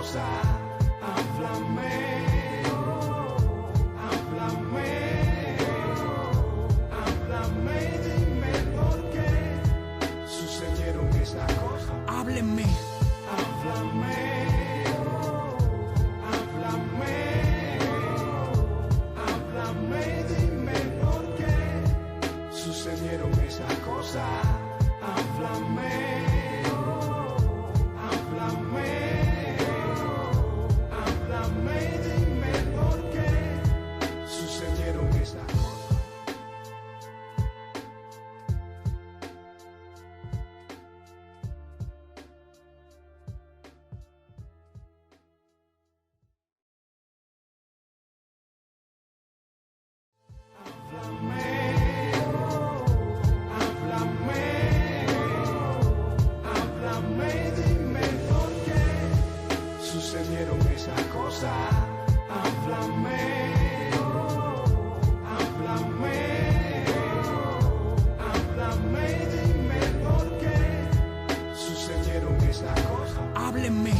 cosa. Háblame, háblame, háblame, dime por qué sucedieron esas cosas. Háblenme. Háblame, háblame, háblame, dime por qué sucedieron esas cosas. Háblame, háblame, háblame, dime por qué sucedieron esas cosas. Háblame, dime por qué sucedieron esas cosas. Háblame, háblame, háblame, dime por qué sucedieron esas cosas. Háblenme.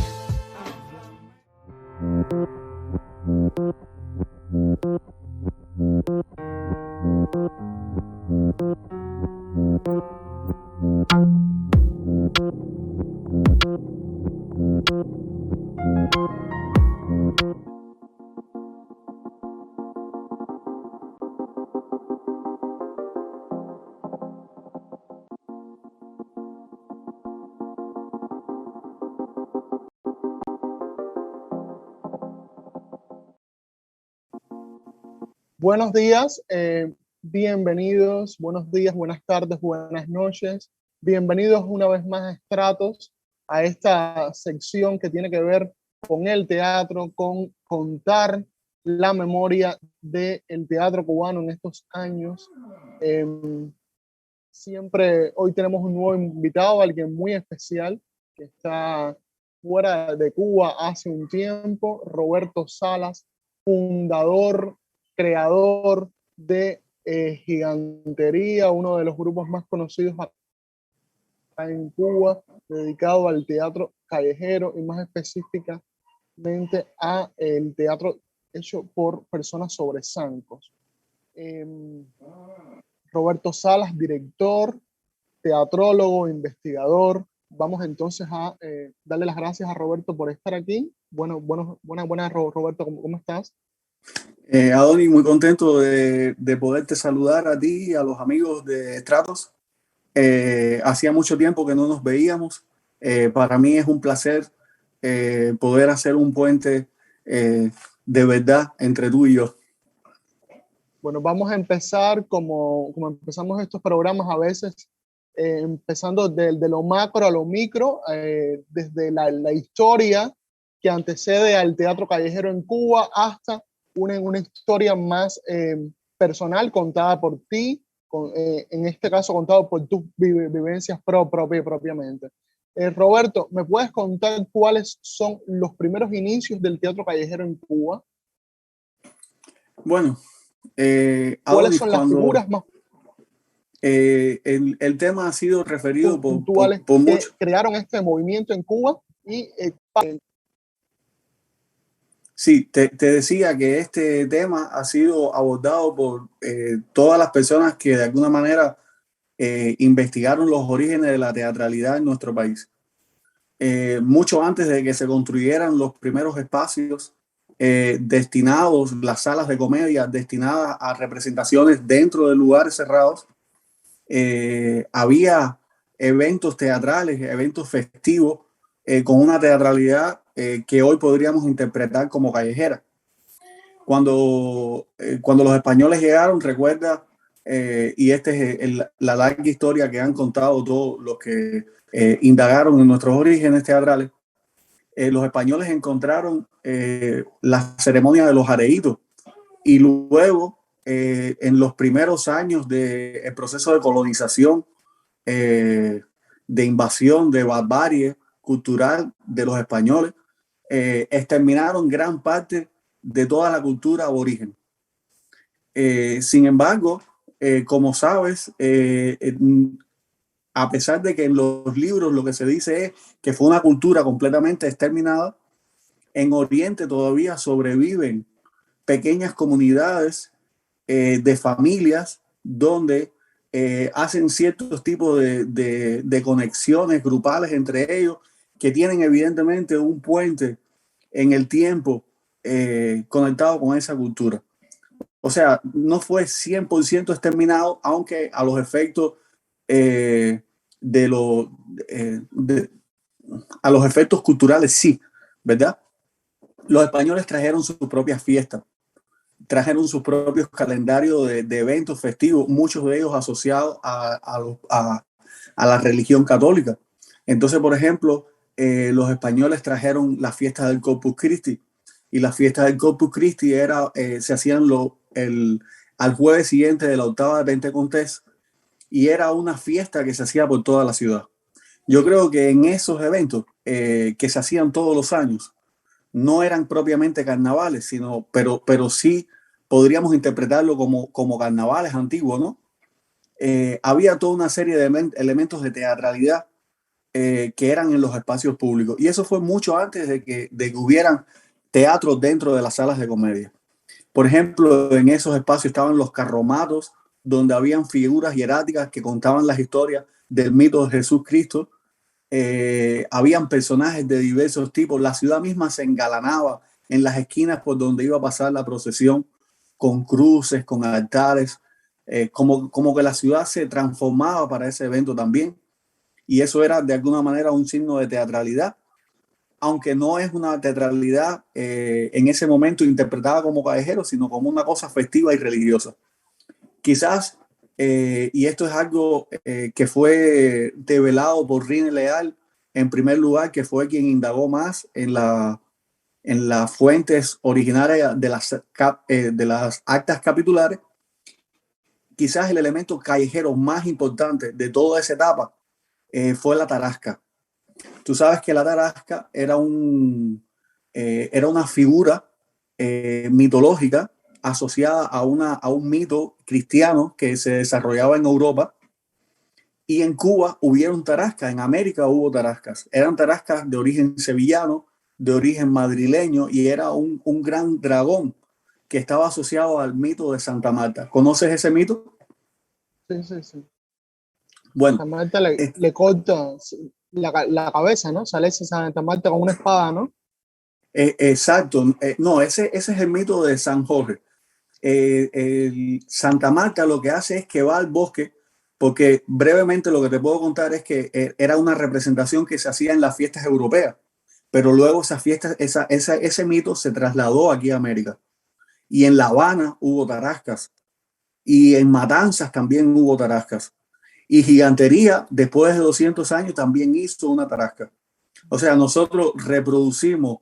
Buenos días, bienvenidos, buenos días, buenas tardes, buenas noches. Bienvenidos una vez más a Estratos, a esta sección que tiene que ver con el teatro, con contar la memoria del teatro cubano en estos años. Siempre, hoy tenemos un nuevo invitado, alguien muy especial, que está fuera de Cuba hace un tiempo, Roberto Salas, fundador, creador de Gigantería, uno de los grupos más conocidos acá en Cuba, dedicado al teatro callejero y más específicamente a el teatro hecho por personas sobre zancos. Roberto Salas, director, teatrólogo, investigador. Vamos entonces a darle las gracias a Roberto por estar aquí. Buenas, Roberto, ¿cómo estás? Adonis, muy contento de poderte saludar a ti y a los amigos de Estratos. Hacía mucho tiempo que no nos veíamos. Para mí es un placer poder hacer un puente de verdad entre tú y yo. Bueno, vamos a empezar como empezamos estos programas a veces, empezando de lo macro a lo micro, desde la historia que antecede al teatro callejero en Cuba hasta una historia más personal contada por ti, en este caso contado por tus vivencias propiamente. Roberto, ¿me puedes contar cuáles son los primeros inicios del teatro callejero en Cuba? Bueno, ¿cuáles son las figuras más el tema ha sido referido puntuales por que muchos. crearon este movimiento en Cuba? Y sí, te decía que este tema ha sido abordado por todas las personas que de alguna manera investigaron los orígenes de la teatralidad en nuestro país. Mucho antes de que se construyeran los primeros espacios destinados, las salas de comedia destinadas a representaciones dentro de lugares cerrados, había eventos teatrales, eventos festivos con una teatralidad que hoy podríamos interpretar como callejera. Cuando los españoles llegaron, recuerda, y esta es la larga historia que han contado todos los que indagaron en nuestros orígenes teatrales, los españoles encontraron la ceremonia de los areitos y luego en los primeros años del proceso de colonización, de invasión, de barbarie cultural de los españoles, exterminaron gran parte de toda la cultura aborigen. Sin embargo, como sabes, a pesar de que en los libros lo que se dice es que fue una cultura completamente exterminada, en Oriente todavía sobreviven pequeñas comunidades de familias donde hacen ciertos tipos de conexiones grupales entre ellos, que tienen evidentemente un puente en el tiempo conectado con esa cultura. O sea, no fue 100% exterminado, aunque a los efectos a los efectos culturales sí, ¿verdad? Los españoles trajeron sus propias fiestas, trajeron sus propios calendarios de eventos festivos, muchos de ellos asociados a la religión católica. Entonces, por ejemplo, los españoles trajeron las fiestas del Corpus Christi, y las fiestas del Corpus Christi se hacían al jueves siguiente de la octava de Pentecostés, y era una fiesta que se hacía por toda la ciudad. Yo creo que en esos eventos que se hacían todos los años, no eran propiamente carnavales, pero sí podríamos interpretarlo como carnavales antiguos, ¿no? Había toda una serie de elementos de teatralidad que eran en los espacios públicos. Y eso fue mucho antes de que hubieran teatros dentro de las salas de comedia. Por ejemplo, en esos espacios estaban los carromatos, donde habían figuras hieráticas que contaban las historias del mito de Jesús Cristo. Habían personajes de diversos tipos. La ciudad misma se engalanaba en las esquinas por donde iba a pasar la procesión, con cruces, con altares, como que la ciudad se transformaba para ese evento también. Y eso era de alguna manera un signo de teatralidad, aunque no es una teatralidad en ese momento interpretada como callejero, sino como una cosa festiva y religiosa. Quizás, y esto es algo que fue develado por René Leal, en primer lugar, que fue quien indagó más en las fuentes originarias de las actas capitulares. Quizás el elemento callejero más importante de toda esa etapa fue la tarasca. Tú sabes que la tarasca era una figura mitológica asociada a un mito cristiano que se desarrollaba en Europa, y en Cuba hubieron tarascas, en América hubo tarascas. Eran tarascas de origen sevillano, de origen madrileño, y era un gran dragón que estaba asociado al mito de Santa Marta. ¿Conoces ese mito? Sí, sí, sí. Bueno, Santa Marta le corta la cabeza, ¿no? Sale Santa Marta con una espada, ¿no? Exacto. No, ese es el mito de San Jorge. Santa Marta lo que hace es que va al bosque, porque brevemente lo que te puedo contar es que era una representación que se hacía en las fiestas europeas, pero luego ese mito se trasladó aquí a América, y en La Habana hubo tarascas, y en Matanzas también hubo tarascas, y Gigantería después de 200 años también hizo una tarasca. O sea, nosotros reproducimos,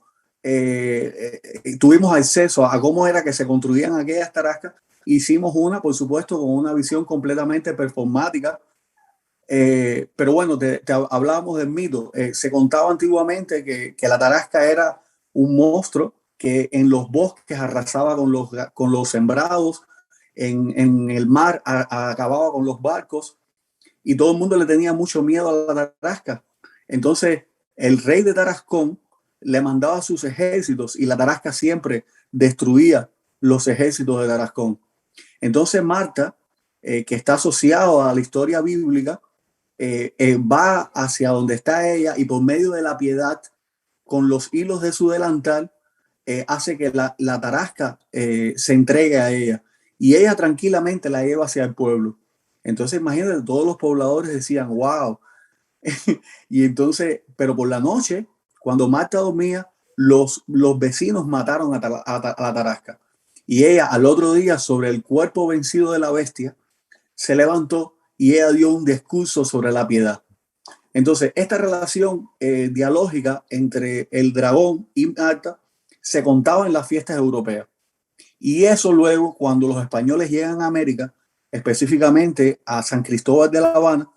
tuvimos acceso a cómo era que se construían aquellas tarascas. Hicimos una, por supuesto, con una visión completamente performática. Pero bueno, hablábamos del mito. Se contaba antiguamente que la tarasca era un monstruo que en los bosques arrasaba con los sembrados, en el mar acababa con los barcos, y todo el mundo le tenía mucho miedo a la tarasca. Entonces, el rey de Tarascón le mandaba sus ejércitos, y la tarasca siempre destruía los ejércitos de Tarascón. Entonces Marta, que está asociado a la historia bíblica, va hacia donde está ella, y por medio de la piedad, con los hilos de su delantal, hace que la tarasca se entregue a ella, y ella tranquilamente la lleva hacia el pueblo. Entonces imagínate, todos los pobladores decían, wow. Y entonces, pero por la noche, cuando Marta dormía, los vecinos mataron a la tarasca. Y ella, al otro día, sobre el cuerpo vencido de la bestia, se levantó y ella dio un discurso sobre la piedad. Entonces, esta relación dialógica entre el dragón y Marta se contaba en las fiestas europeas. Y eso luego, cuando los españoles llegan a América, específicamente a San Cristóbal de La Habana,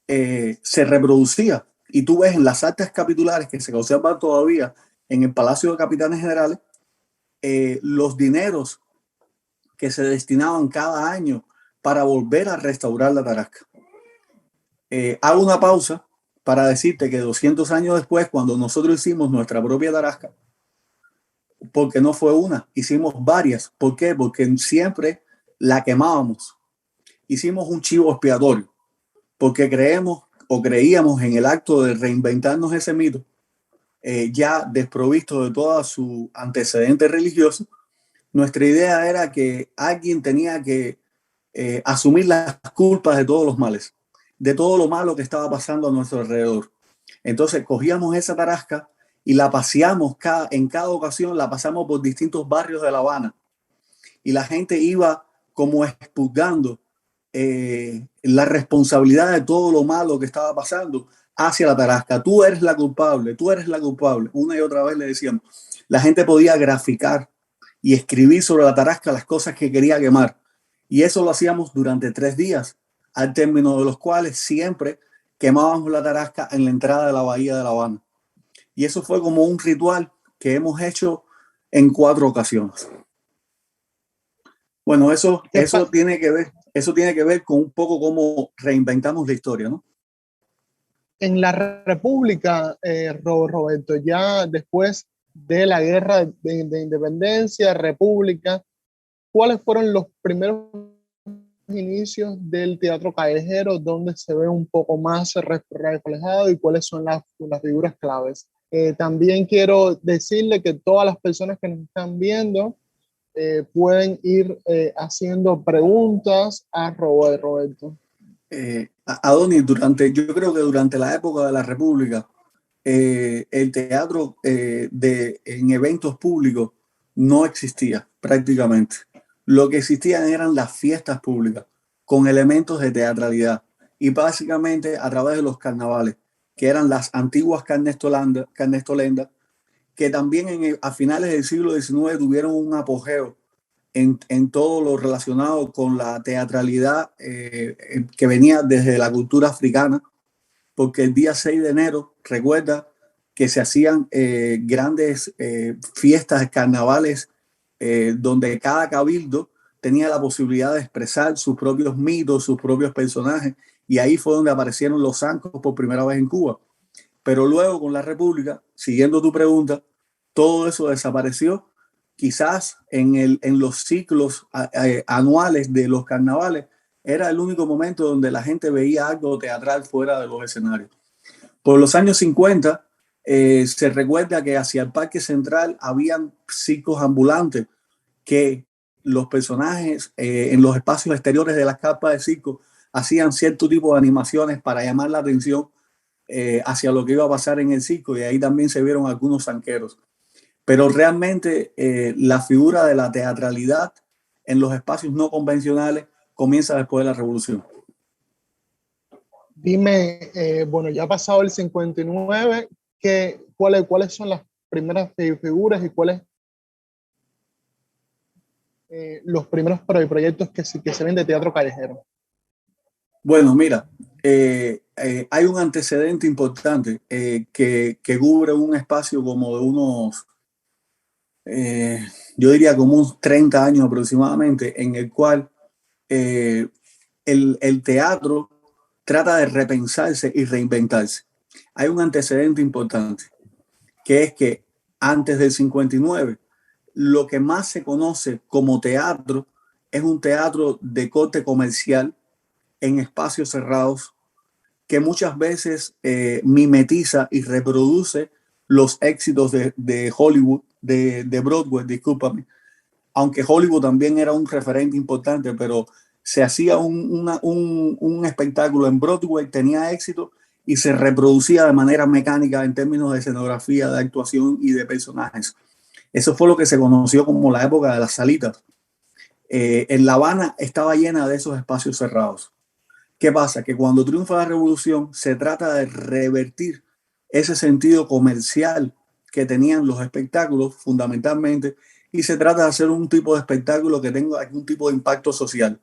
se reproducía. Y tú ves en las actas capitulares que se conservan todavía en el Palacio de Capitanes Generales, los dineros que se destinaban cada año para volver a restaurar la tarasca. Hago una pausa para decirte que 200 años después, cuando nosotros hicimos nuestra propia tarasca, porque no fue una, hicimos varias. ¿Por qué? Porque siempre la quemábamos. Hicimos un chivo expiatorio, porque creíamos en el acto de reinventarnos ese mito, ya desprovisto de todo su antecedente religioso. Nuestra idea era que alguien tenía que asumir las culpas de todos los males, de todo lo malo que estaba pasando a nuestro alrededor. Entonces cogíamos esa tarasca y la paseamos en cada ocasión, la pasamos por distintos barrios de La Habana y la gente iba como expurgando la responsabilidad de todo lo malo que estaba pasando hacia la tarasca. Tú eres la culpable, tú eres la culpable. Una y otra vez le decíamos. La gente podía graficar y escribir sobre la tarasca las cosas que quería quemar. Y eso lo hacíamos durante 3 días, al término de los cuales siempre quemábamos la tarasca en la entrada de la bahía de La Habana. Y eso fue como un ritual que hemos hecho en 4 ocasiones. Bueno, eso tiene que ver con un poco cómo reinventamos la historia, ¿no? En la República, Roberto, ya después de la guerra de independencia, República, ¿cuáles fueron los primeros inicios del teatro callejero donde se ve un poco más reflejado y cuáles son las figuras claves? También quiero decirle que todas las personas que nos están viendo pueden ir haciendo preguntas a Roberto. Adonis, yo creo que durante la época de la República, el teatro en eventos públicos no existía prácticamente. Lo que existían eran las fiestas públicas con elementos de teatralidad y básicamente a través de los carnavales, que eran las antiguas carnestolendas, que también a finales del siglo XIX tuvieron un apogeo en todo lo relacionado con la teatralidad que venía desde la cultura africana, porque el día 6 de enero, recuerda que se hacían grandes fiestas, carnavales, donde cada cabildo tenía la posibilidad de expresar sus propios mitos, sus propios personajes, y ahí fue donde aparecieron los zancos por primera vez en Cuba. Pero luego con la República, siguiendo tu pregunta, todo eso desapareció. Quizás en los ciclos anuales de los carnavales era el único momento donde la gente veía algo teatral fuera de los escenarios. Por los años 50 se recuerda que hacia el Parque Central habían circos ambulantes que los personajes en los espacios exteriores de las carpas de circo hacían cierto tipo de animaciones para llamar la atención hacia lo que iba a pasar en el circo, y ahí también se vieron algunos zanqueros. Pero realmente la figura de la teatralidad en los espacios no convencionales comienza después de la Revolución. Dime, bueno, ya ha pasado el 59, ¿cuáles son las primeras figuras y cuáles los primeros proyectos que se ven de teatro callejero? Bueno, mira, hay un antecedente importante que cubre un espacio como de unos, yo diría como unos 30 años aproximadamente, en el cual el teatro trata de repensarse y reinventarse. Hay un antecedente importante, que es que antes del 59, lo que más se conoce como teatro es un teatro de corte comercial en espacios cerrados, que muchas veces mimetiza y reproduce los éxitos de Hollywood, de Broadway, discúlpame, aunque Hollywood también era un referente importante, pero se hacía un espectáculo en Broadway, tenía éxito y se reproducía de manera mecánica en términos de escenografía, de actuación y de personajes. Eso fue lo que se conoció como la época de las salitas. En La Habana estaba llena de esos espacios cerrados. ¿Qué pasa? Que cuando triunfa la revolución se trata de revertir ese sentido comercial que tenían los espectáculos fundamentalmente, y se trata de hacer un tipo de espectáculo que tenga algún tipo de impacto social.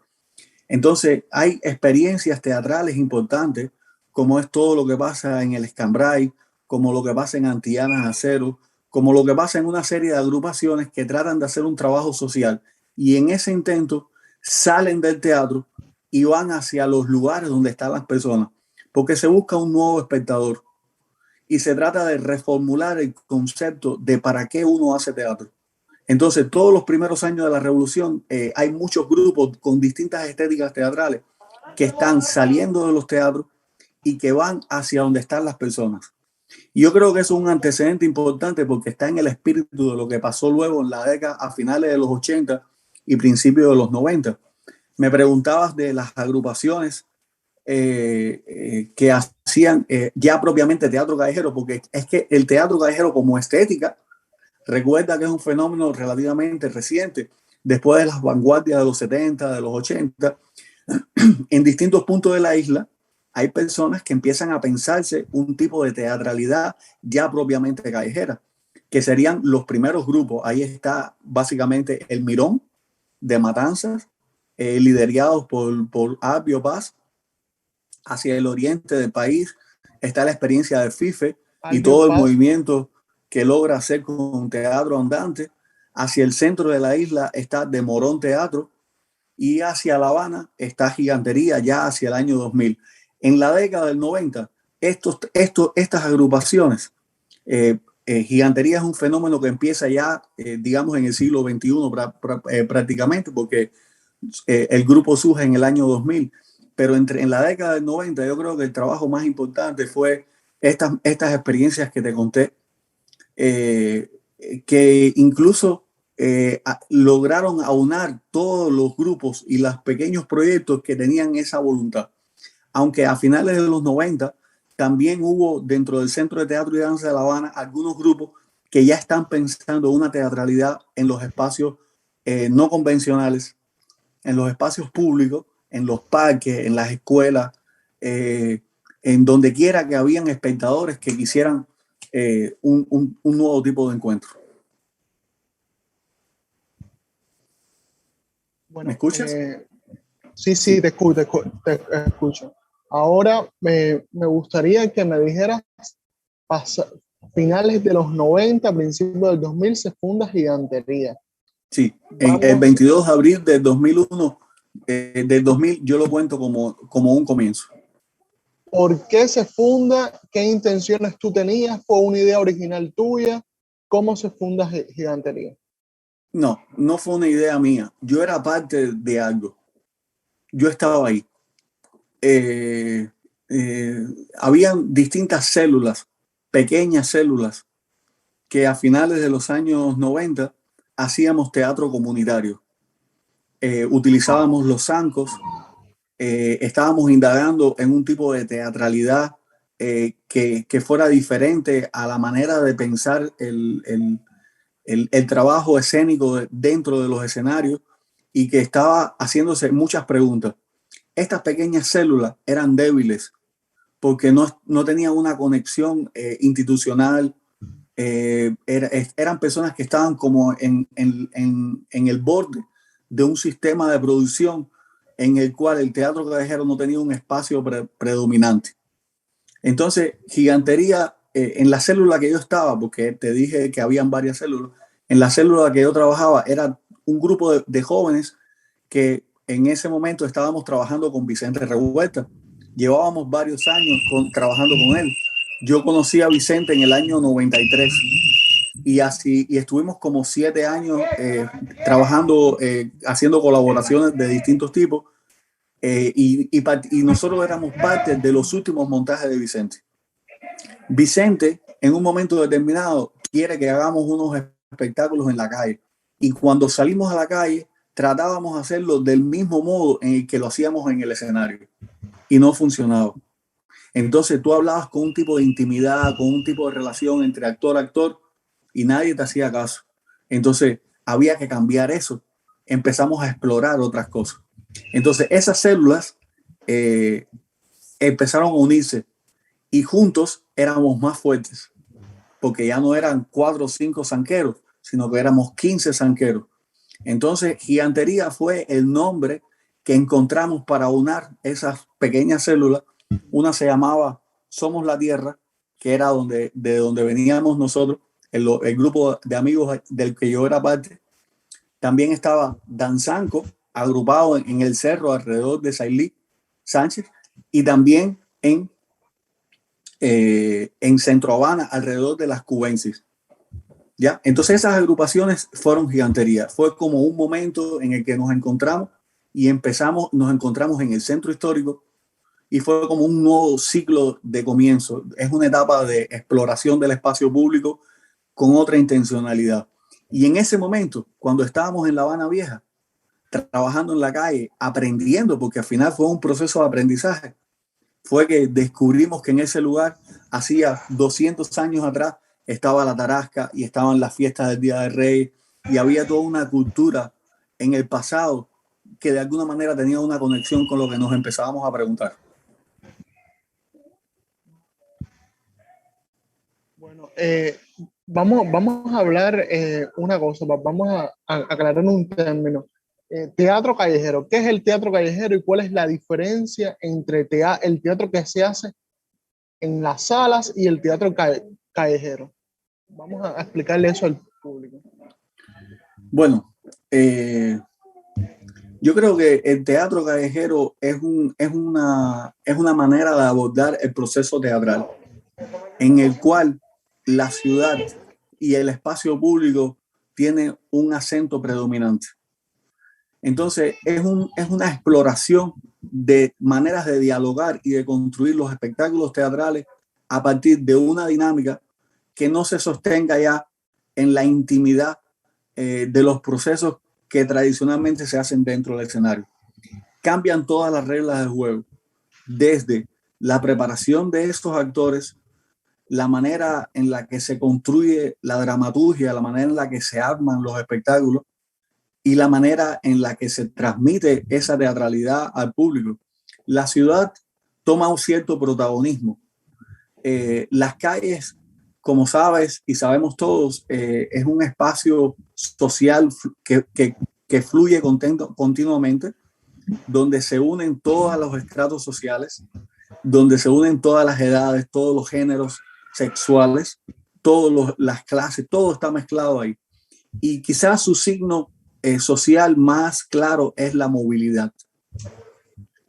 Entonces hay experiencias teatrales importantes, como es todo lo que pasa en el Escambray, como lo que pasa en Antillanas Acero, como lo que pasa en una serie de agrupaciones que tratan de hacer un trabajo social, y en ese intento salen del teatro y van hacia los lugares donde están las personas, porque se busca un nuevo espectador y se trata de reformular el concepto de para qué uno hace teatro. Entonces, todos los primeros años de la revolución, hay muchos grupos con distintas estéticas teatrales que están saliendo de los teatros y que van hacia donde están las personas. Y yo creo que eso es un antecedente importante porque está en el espíritu de lo que pasó luego en la década a finales de los 80 y principios de los 90. Me preguntabas de las agrupaciones que hacían ya propiamente teatro callejero, porque es que el teatro callejero como estética, recuerda que es un fenómeno relativamente reciente, después de las vanguardias de los 70, de los 80, en distintos puntos de la isla hay personas que empiezan a pensarse un tipo de teatralidad ya propiamente callejera, que serían los primeros grupos. Ahí está básicamente el Mirón de Matanzas, liderados por Apio Paz. Hacia el oriente del país está la experiencia de FIFE y todo el movimiento que logra hacer con un teatro andante. Hacia el centro de la isla está De Morón Teatro y hacia La Habana está Gigantería ya hacia el año 2000. En la década del 90, estas agrupaciones, Gigantería es un fenómeno que empieza ya, digamos, en el siglo XXI prácticamente, porque el grupo surge en el año 2000. Pero en la década del 90 yo creo que el trabajo más importante fue estas experiencias que te conté, que incluso lograron aunar todos los grupos y los pequeños proyectos que tenían esa voluntad. Aunque a finales de los 90 también hubo dentro del Centro de Teatro y Danza de La Habana algunos grupos que ya están pensando una teatralidad en los espacios no convencionales, en los espacios públicos, en los parques, en las escuelas, en donde quiera que habían espectadores que quisieran un nuevo tipo de encuentro. Bueno, ¿Me escuchas? Sí, te escucho. Ahora me gustaría que me dijeras, finales de los 90, principios del 2000 se funda Gigantería. Sí, el 22 de abril del 2001, del 2000 yo lo cuento como un comienzo. ¿Por qué se funda? ¿Qué intenciones tú tenías? ¿Fue una idea original tuya? ¿Cómo se funda Gigantería? No fue una idea mía. Yo era parte de algo. Yo estaba ahí. Habían distintas células, pequeñas células, que a finales de los años 90 hacíamos teatro comunitario. Utilizábamos los zancos, estábamos indagando en un tipo de teatralidad que fuera diferente a la manera de pensar el trabajo escénico dentro de los escenarios y que estaba haciéndose muchas preguntas. Estas pequeñas células eran débiles porque no tenían una conexión institucional. Eran personas que estaban como en el borde de un sistema de producción en el cual el teatro callejero no tenía un espacio predominante. Entonces, Gigantería, en la célula que yo estaba, porque te dije que habían varias células, en la célula que yo trabajaba era un grupo de jóvenes que en ese momento estábamos trabajando con Vicente Revuelta. Llevábamos varios años trabajando con él. Yo conocí a Vicente en el año 93 y estuvimos como 7 años trabajando, haciendo colaboraciones de distintos tipos y nosotros éramos parte de los últimos montajes de Vicente. Vicente, en un momento determinado, quiere que hagamos unos espectáculos en la calle y cuando salimos a la calle tratábamos de hacerlo del mismo modo en el que lo hacíamos en el escenario y no funcionaba. Entonces tú hablabas con un tipo de intimidad, con un tipo de relación entre actor-actor y nadie te hacía caso. Entonces había que cambiar eso. Empezamos a explorar otras cosas. Entonces esas células empezaron a unirse y juntos éramos más fuertes porque ya no eran 4 o 5 zanqueros, sino que éramos 15 zanqueros. Entonces Gigantería fue el nombre que encontramos para unar esas pequeñas células. Una se llamaba Somos la Tierra, que era de donde veníamos nosotros, el grupo de amigos del que yo era parte. También estaba Danzanco, agrupado en el cerro alrededor de Sailí Sánchez, y también en Centro Habana, alrededor de las Cubensis. ¿ya? Entonces esas agrupaciones fueron gigantería. Fue como un momento en el que nos encontramos y nos encontramos en el centro histórico y fue como un nuevo ciclo de comienzo. Es una etapa de exploración del espacio público con otra intencionalidad. Y en ese momento, cuando estábamos en La Habana Vieja, trabajando en la calle, aprendiendo, porque al final fue un proceso de aprendizaje, fue que descubrimos que en ese lugar, hacía 200 años atrás, estaba la tarasca y estaban las fiestas del Día del Rey y había toda una cultura en el pasado que de alguna manera tenía una conexión con lo que nos empezábamos a preguntar. Bueno, vamos a hablar una cosa, vamos a aclarar un término. Teatro callejero, ¿qué es el teatro callejero y cuál es la diferencia entre el teatro que se hace en las salas y el teatro callejero? Vamos a explicarle eso al público. Bueno, yo creo que el teatro callejero es una manera de abordar el proceso teatral en el cual la ciudad y el espacio público tiene un acento predominante. Entonces, es una exploración de maneras de dialogar y de construir los espectáculos teatrales a partir de una dinámica que no se sostenga ya en la intimidad de los procesos que tradicionalmente se hacen dentro del escenario. Cambian todas las reglas del juego, desde la preparación de estos actores, la manera en la que se construye la dramaturgia, la manera en la que se arman los espectáculos y la manera en la que se transmite esa teatralidad al público. La ciudad toma un cierto protagonismo. Las calles, como sabes y sabemos todos, es un espacio social que fluye continuamente, donde se unen todos los estratos sociales, donde se unen todas las edades, todos los géneros sexuales, todas las clases, todo está mezclado ahí. Y quizás su signo social más claro es la movilidad.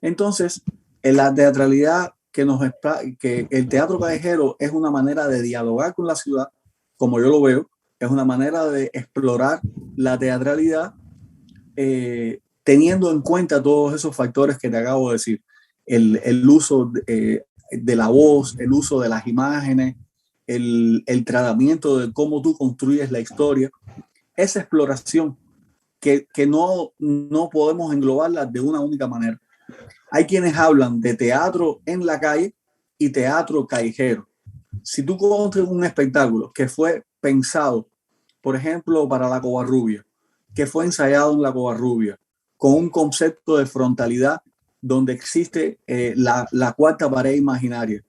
Entonces, en la teatralidad que el teatro callejero es una manera de dialogar con la ciudad, como yo lo veo, es una manera de explorar la teatralidad teniendo en cuenta todos esos factores que te acabo de decir, el uso de la voz, el uso de las imágenes, el tratamiento de cómo tú construyes la historia, esa exploración que no podemos englobarla de una única manera. Hay quienes hablan de teatro en la calle y teatro callejero. Si tú construyes un espectáculo que fue pensado, por ejemplo, para la Covarrubia, que fue ensayado en la Covarrubia, con un concepto de frontalidad donde existe la cuarta pared imaginaria,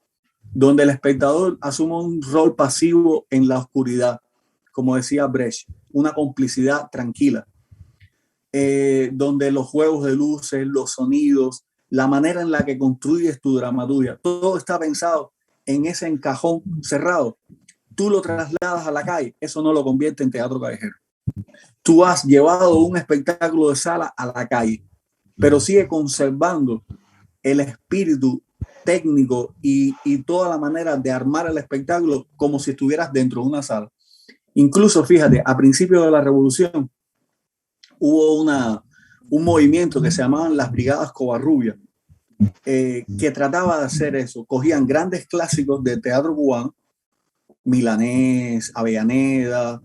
donde el espectador asume un rol pasivo en la oscuridad, como decía Brecht, una complicidad tranquila, donde los juegos de luces, los sonidos, la manera en la que construyes tu dramaturgia, todo está pensado en ese encajón cerrado. Tú lo trasladas a la calle, eso no lo convierte en teatro callejero. Tú has llevado un espectáculo de sala a la calle, pero sigue conservando el espíritu técnico y toda la manera de armar el espectáculo como si estuvieras dentro de una sala. Incluso, fíjate, a principios de la Revolución hubo un movimiento que se llamaban las Brigadas Covarrubias, que trataba de hacer eso. Cogían grandes clásicos del teatro cubano, Milanés, Avellaneda,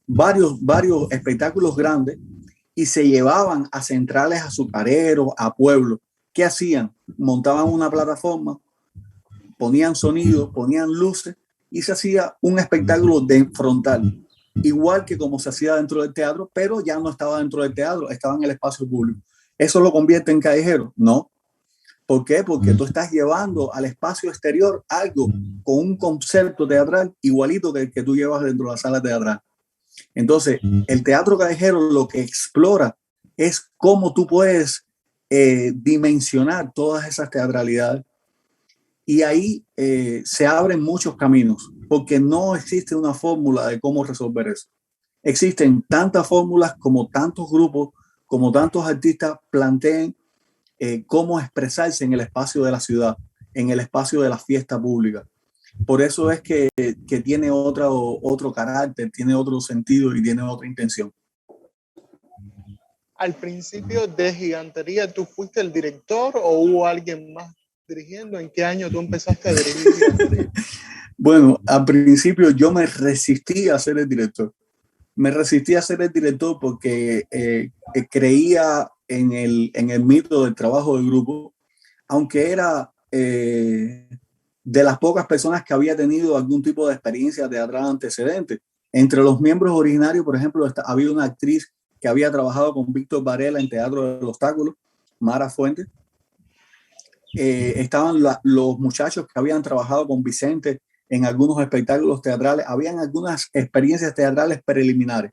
varios espectáculos grandes, y se llevaban a centrales azucareros, a pueblos. ¿Qué hacían? Montaban una plataforma, ponían sonido, ponían luces y se hacía un espectáculo de frontal, igual que como se hacía dentro del teatro, pero ya no estaba dentro del teatro, estaba en el espacio público. ¿Eso lo convierte en callejero? No. ¿Por qué? Porque tú estás llevando al espacio exterior algo con un concepto teatral igualito que el que tú llevas dentro de la sala teatral. Entonces, el teatro callejero lo que explora es cómo tú puedes dimensionar todas esas teatralidades. Y ahí se abren muchos caminos, porque no existe una fórmula de cómo resolver eso. Existen tantas fórmulas como tantos grupos, como tantos artistas planteen cómo expresarse en el espacio de la ciudad, en el espacio de la fiesta pública. Por eso es que tiene otro carácter, tiene otro sentido y tiene otra intención. Al principio de Gigantería, ¿tú fuiste el director o hubo alguien más dirigiendo? ¿En qué año tú empezaste a dirigir Gigantería? Bueno, al principio yo me resistí a ser el director. Me resistí a ser el director porque creía en el mito del trabajo del grupo, aunque era de las pocas personas que había tenido algún tipo de experiencia teatral antecedente. Entre los miembros originarios, por ejemplo, había una actriz que había trabajado con Víctor Varela en Teatro del Obstáculo, Mara Fuentes. Estaban los muchachos que habían trabajado con Vicente en algunos espectáculos teatrales. Habían algunas experiencias teatrales preliminares,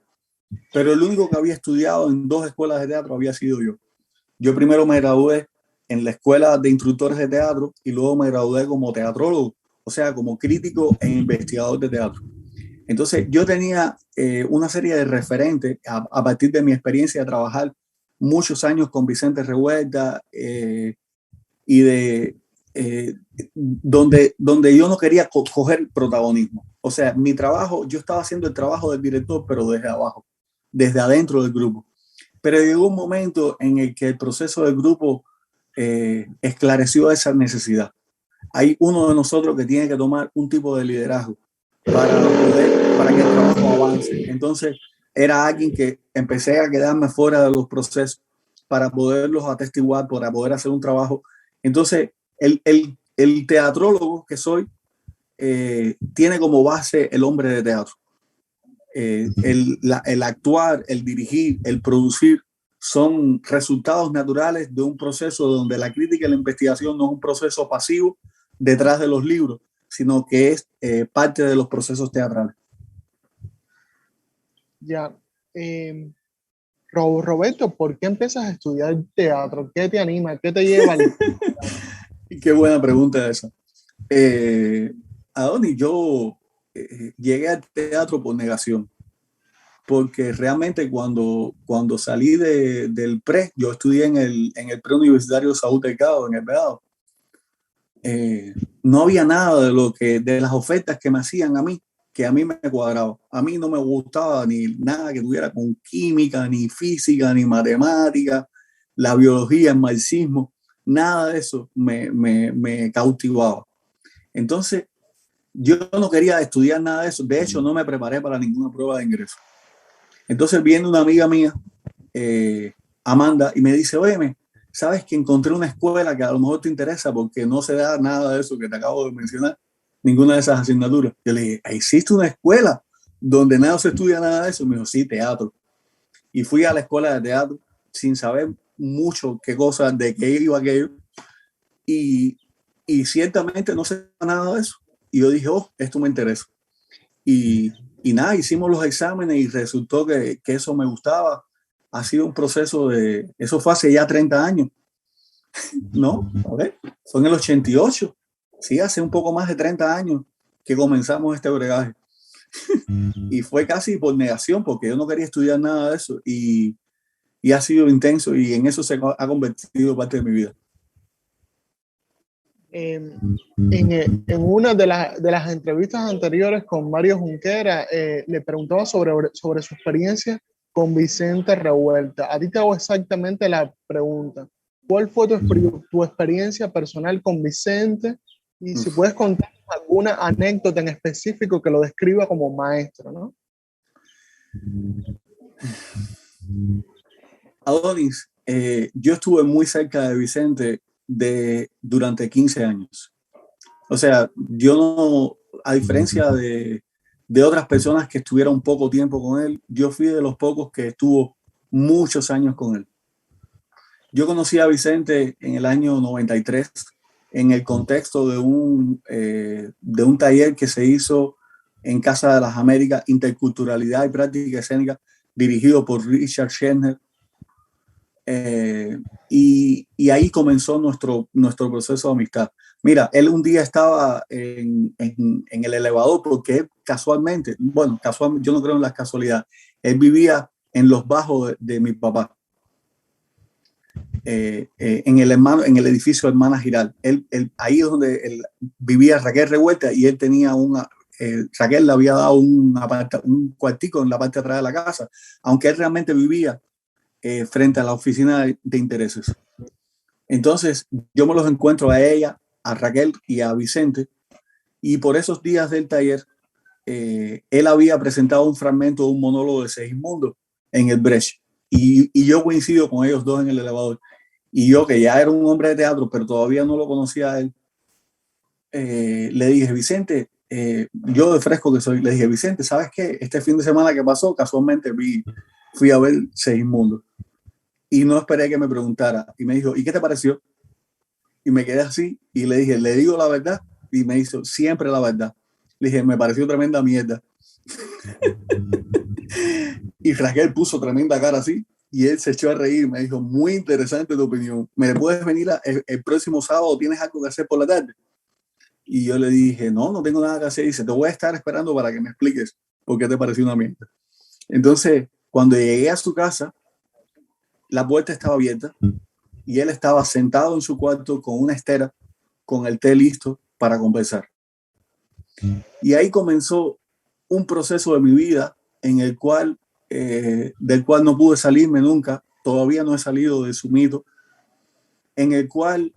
pero el único que había estudiado en 2 escuelas de teatro había sido yo. Yo primero me gradué en la escuela de instructores de teatro y luego me gradué como teatrólogo, o sea, como crítico e investigador de teatro. Entonces yo tenía una serie de referentes a partir de mi experiencia de trabajar muchos años con Vicente Revuelta y de donde yo no quería coger protagonismo. O sea, mi trabajo, yo estaba haciendo el trabajo del director, pero desde abajo, desde adentro del grupo. Pero llegó un momento en el que el proceso del grupo esclareció esa necesidad. Hay uno de nosotros que tiene que tomar un tipo de liderazgo para que el trabajo avance. Entonces, era alguien que empecé a quedarme fuera de los procesos para poderlos atestiguar, para poder hacer un trabajo. Entonces, el teatrólogo que soy tiene como base el hombre de teatro. El actuar, el dirigir, el producir son resultados naturales de un proceso donde la crítica y la investigación no es un proceso pasivo detrás de los libros, sino que es parte de los procesos teatrales. Ya. Roberto, ¿por qué empiezas a estudiar teatro? ¿Qué te anima? ¿Qué te lleva al teatro? Qué buena pregunta esa. Adonis, yo llegué al teatro por negación, porque realmente cuando salí del pre, yo estudié en el preuniversitario Saúl Delgado, en el Vedado, no había nada de las ofertas que me hacían a mí, que a mí me cuadraba. A mí no me gustaba ni nada que tuviera con química, ni física, ni matemática, la biología, el marxismo, nada de eso me cautivaba. Entonces, yo no quería estudiar nada de eso. De hecho, no me preparé para ninguna prueba de ingreso. Entonces viene una amiga mía, Amanda, y me dice, oye, ¿sabes que encontré una escuela que a lo mejor te interesa porque no se da nada de eso que te acabo de mencionar? Ninguna de esas asignaturas. Yo le dije, ¿existe una escuela donde nada se estudia nada de eso? Me dijo, sí, teatro. Y fui a la escuela de teatro sin saber mucho qué cosa, de qué iba aquello. Y ciertamente no sé nada de eso. Y yo dije, oh, esto me interesa. Y nada, hicimos los exámenes y resultó que eso me gustaba. Ha sido un proceso eso fue hace ya 30 años. ¿No? A ver, fue en el 88. Sí, hace un poco más de 30 años que comenzamos este bregaje. Y fue casi por negación, porque yo no quería estudiar nada de eso. Y ha sido intenso y en eso se ha convertido parte de mi vida. En una de las entrevistas anteriores con Mario Junquera, le preguntaba sobre su experiencia con Vicente Revuelta. A ti te hago exactamente la pregunta. ¿Cuál fue tu experiencia personal con Vicente? Y si puedes contar alguna anécdota en específico que lo describa como maestro, ¿no? Adonis, yo estuve muy cerca de Vicente durante 15 años. O sea, yo no, a diferencia de otras personas que estuvieron poco tiempo con él, yo fui de los pocos que estuvo muchos años con él. Yo conocí a Vicente en el año 93 en el contexto de un taller que se hizo en Casa de las Américas, Interculturalidad y Práctica Escénica, dirigido por Richard Schechner. Y ahí comenzó nuestro proceso de amistad. Mira, él un día estaba en el elevador porque casualmente, yo no creo en las casualidades, él vivía en los bajos de mi papá. en el edificio Hermana Giral. Ahí es donde vivía Raquel Revuelta, y él tenía Raquel le había dado un cuartico en la parte de atrás de la casa, aunque él realmente vivía frente a la oficina de intereses. Entonces yo me los encuentro a ella, a Raquel y a Vicente, y por esos días del taller él había presentado un fragmento de un monólogo de Segismundo en el Brecht, y yo coincido con ellos dos en el elevador. Y yo, que ya era un hombre de teatro, pero todavía no lo conocía a él, le dije, Vicente, yo de fresco que soy, le dije, Vicente, ¿sabes qué? Este fin de semana que pasó, casualmente fui a ver Segismundo. Y no esperé que me preguntara. Y me dijo, ¿y qué te pareció? Y me quedé así y le dije, ¿le digo la verdad? Y me hizo, siempre la verdad. Le dije, me pareció tremenda mierda. Y Raquel puso tremenda cara así. Y él se echó a reír, me dijo, muy interesante tu opinión. ¿Me puedes venir el próximo sábado? ¿Tienes algo que hacer por la tarde? Y yo le dije, no tengo nada que hacer. Y dice, te voy a estar esperando para que me expliques por qué te pareció una mierda. Entonces, cuando llegué a su casa, la puerta estaba abierta y él estaba sentado en su cuarto con una estera, con el té listo para conversar. Y ahí comenzó un proceso de mi vida en el cual del cual no pude salirme nunca, todavía no he salido de su mito, en el cual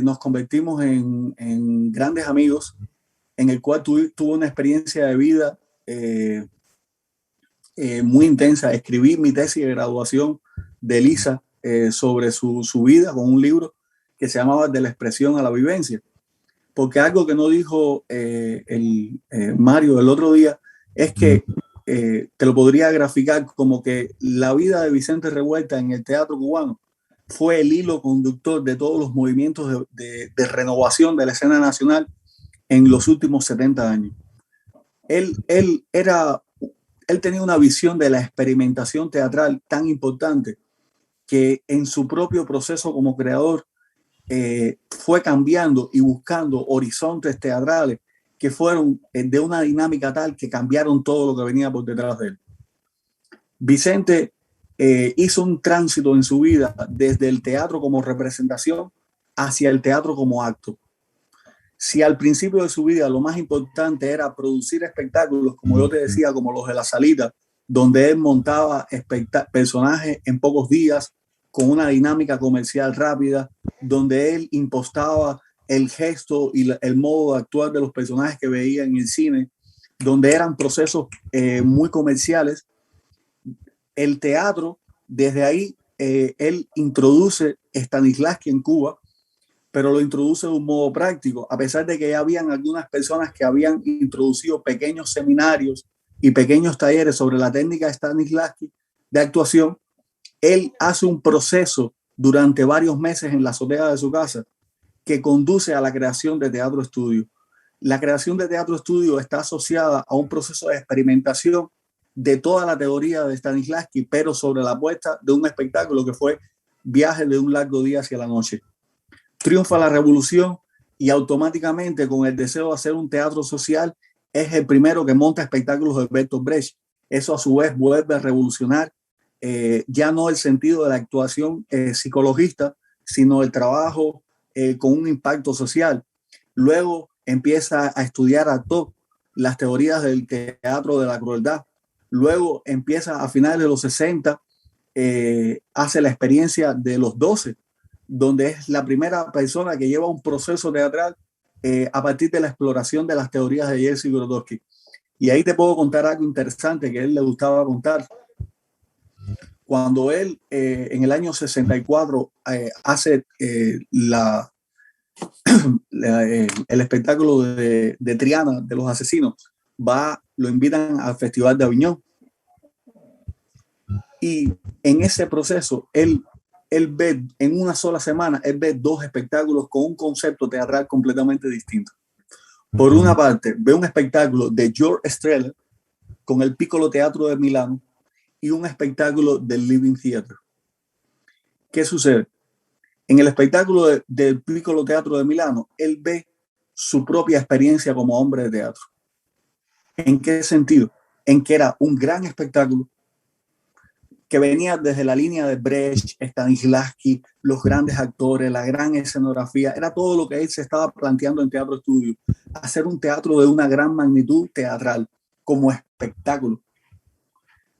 nos convertimos en grandes amigos, en el cual tuve una experiencia de vida muy intensa. Escribí mi tesis de graduación de Lisa sobre su vida con un libro que se llamaba De la expresión a la vivencia, porque algo que no dijo Mario el otro día es que te lo podría graficar como que la vida de Vicente Revuelta en el teatro cubano fue el hilo conductor de todos los movimientos de renovación de la escena nacional en los últimos 70 años. Él tenía una visión de la experimentación teatral tan importante que en su propio proceso como creador fue cambiando y buscando horizontes teatrales que fueron de una dinámica tal que cambiaron todo lo que venía por detrás de él. Vicente hizo un tránsito en su vida desde el teatro como representación hacia el teatro como acto. Si al principio de su vida lo más importante era producir espectáculos, como yo te decía, como los de La Salita, donde él montaba personajes en pocos días con una dinámica comercial rápida, donde él impostaba el gesto y el modo de actuar de los personajes que veía en el cine, donde eran procesos muy comerciales. El teatro, desde ahí, él introduce Stanislavski en Cuba, pero lo introduce de un modo práctico, a pesar de que ya habían algunas personas que habían introducido pequeños seminarios y pequeños talleres sobre la técnica de Stanislavski de actuación. Él hace un proceso durante varios meses en la azotea de su casa que conduce a la creación de Teatro Estudio. La creación de Teatro Estudio está asociada a un proceso de experimentación de toda la teoría de Stanislavski, pero sobre la apuesta de un espectáculo que fue Viaje de un largo día hacia la noche. Triunfa la revolución y automáticamente, con el deseo de hacer un teatro social, es el primero que monta espectáculos de Bertolt Brecht. Eso a su vez vuelve a revolucionar ya no el sentido de la actuación psicologista, sino el trabajo con un impacto social. Luego empieza a estudiar las teorías del teatro de la crueldad. Luego empieza a finales de los 60, hace la experiencia de Los 12, donde es la primera persona que lleva un proceso teatral a partir de la exploración de las teorías de Jerzy Brodowski. Y ahí te puedo contar algo interesante que a él le gustaba contar. Cuando él en el año 64 hace el espectáculo de Triana, de los asesinos, lo invitan al Festival de Aviñón. Y en ese proceso, él ve en una sola semana, él ve 2 espectáculos con un concepto teatral completamente distinto. Por una parte, ve un espectáculo de George Strehler con el Piccolo Teatro de Milano y un espectáculo del Living Theatre. ¿Qué sucede? En el espectáculo del Piccolo Teatro de Milano, él ve su propia experiencia como hombre de teatro. ¿En qué sentido? En que era un gran espectáculo que venía desde la línea de Brecht, Stanislavski, los grandes actores, la gran escenografía, era todo lo que él se estaba planteando en Teatro Estudio, hacer un teatro de una gran magnitud teatral, como espectáculo.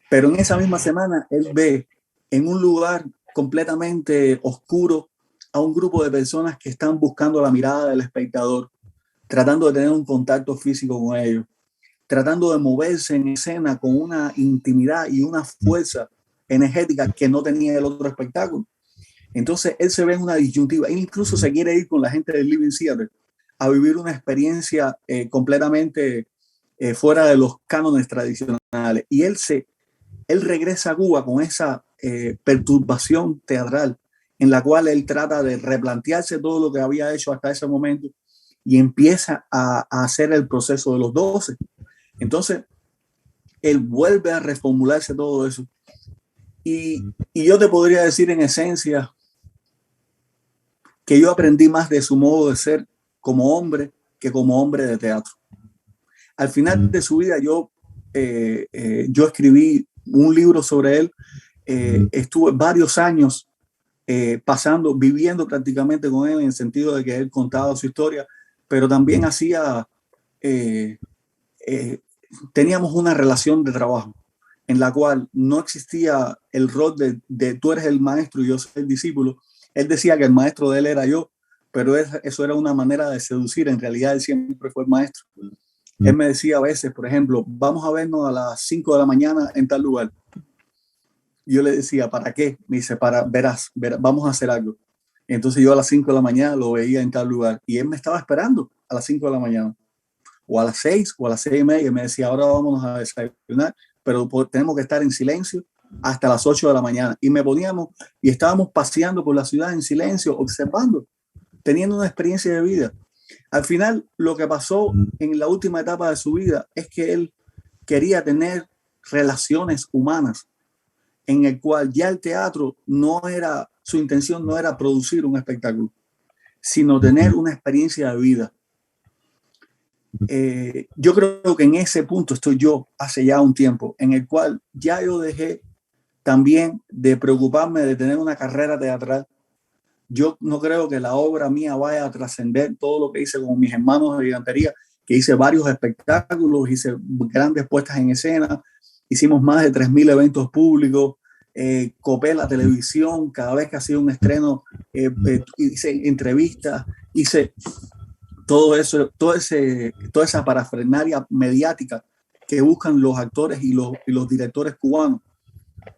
Pero en esa misma semana él ve en un lugar completamente oscuro a un grupo de personas que están buscando la mirada del espectador, tratando de tener un contacto físico con ellos, tratando de moverse en escena con una intimidad y una fuerza energética que no tenía el otro espectáculo. Entonces él se ve en una disyuntiva. Él incluso se quiere ir con la gente del Living Theater a vivir una experiencia completamente fuera de los cánones tradicionales. Y él regresa a Cuba con esa perturbación teatral en la cual él trata de replantearse todo lo que había hecho hasta ese momento y empieza a hacer el proceso de los 12. Entonces, él vuelve a reformularse todo eso. Y yo te podría decir en esencia que yo aprendí más de su modo de ser como hombre que como hombre de teatro. Al final de su vida yo escribí un libro sobre él. Estuve varios años viviendo prácticamente con él en el sentido de que él contaba su historia, pero también teníamos una relación de trabajo en la cual no existía el rol de tú eres el maestro y yo soy el discípulo. Él decía que el maestro de él era yo, pero eso era una manera de seducir. En realidad él siempre fue el maestro. Él me decía a veces, por ejemplo, vamos a vernos a las 5 de la mañana en tal lugar. Yo le decía, ¿para qué? Me dice, verás, vamos a hacer algo. Entonces yo a las 5 de la mañana lo veía en tal lugar y él me estaba esperando a las 5 de la mañana o a las 6 o a las 6:30 y me decía, ahora vámonos a desayunar, pero tenemos que estar en silencio hasta las 8 de la mañana. Y y estábamos paseando por la ciudad en silencio, observando, teniendo una experiencia de vida. Al final, lo que pasó en la última etapa de su vida es que él quería tener relaciones humanas, en el cual ya el teatro su intención no era producir un espectáculo, sino tener una experiencia de vida. Yo creo que en ese punto estoy yo hace ya un tiempo, en el cual ya yo dejé también de preocuparme de tener una carrera teatral. Yo no creo que la obra mía vaya a trascender todo lo que hice con mis hermanos de gigantería, que hice varios espectáculos, hice grandes puestas en escena, hicimos más de 3.000 eventos públicos, copé la televisión, cada vez que hacía un estreno, hice entrevistas, hice todo eso, toda esa parafernalia mediática que buscan los actores y los directores cubanos,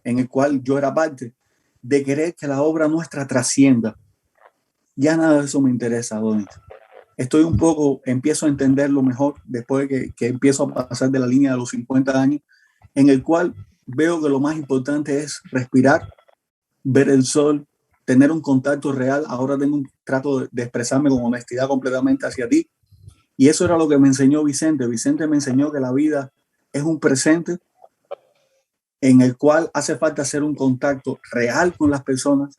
en el cual yo era parte, de querer que la obra nuestra trascienda. Ya nada de eso me interesa, Adonis. Empiezo a entenderlo mejor después de que empiezo a pasar de la línea de los 50 años, en el cual veo que lo más importante es respirar, ver el sol, tener un contacto real. Ahora trato de expresarme con honestidad completamente hacia ti. Y eso era lo que me enseñó Vicente. Vicente me enseñó que la vida es un presente en el cual hace falta hacer un contacto real con las personas.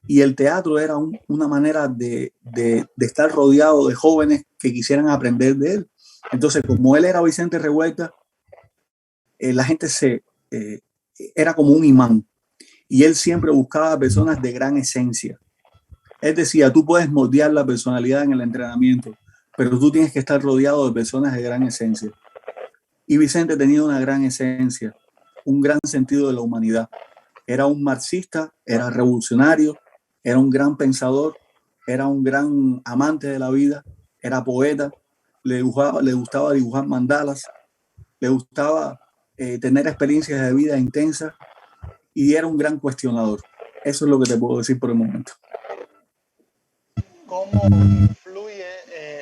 Y el teatro era una manera de estar rodeado de jóvenes que quisieran aprender de él. Entonces, como él era Vicente Revuelta, la gente era como un imán. Y él siempre buscaba personas de gran esencia. Él decía, tú puedes moldear la personalidad en el entrenamiento, pero tú tienes que estar rodeado de personas de gran esencia. Y Vicente tenía una gran esencia, un gran sentido de la humanidad. Era un marxista, era revolucionario, era un gran pensador, era un gran amante de la vida, era poeta, le gustaba dibujar mandalas, le gustaba tener experiencias de vida intensas y era un gran cuestionador. Eso es lo que te puedo decir por el momento. ¿Cómo influye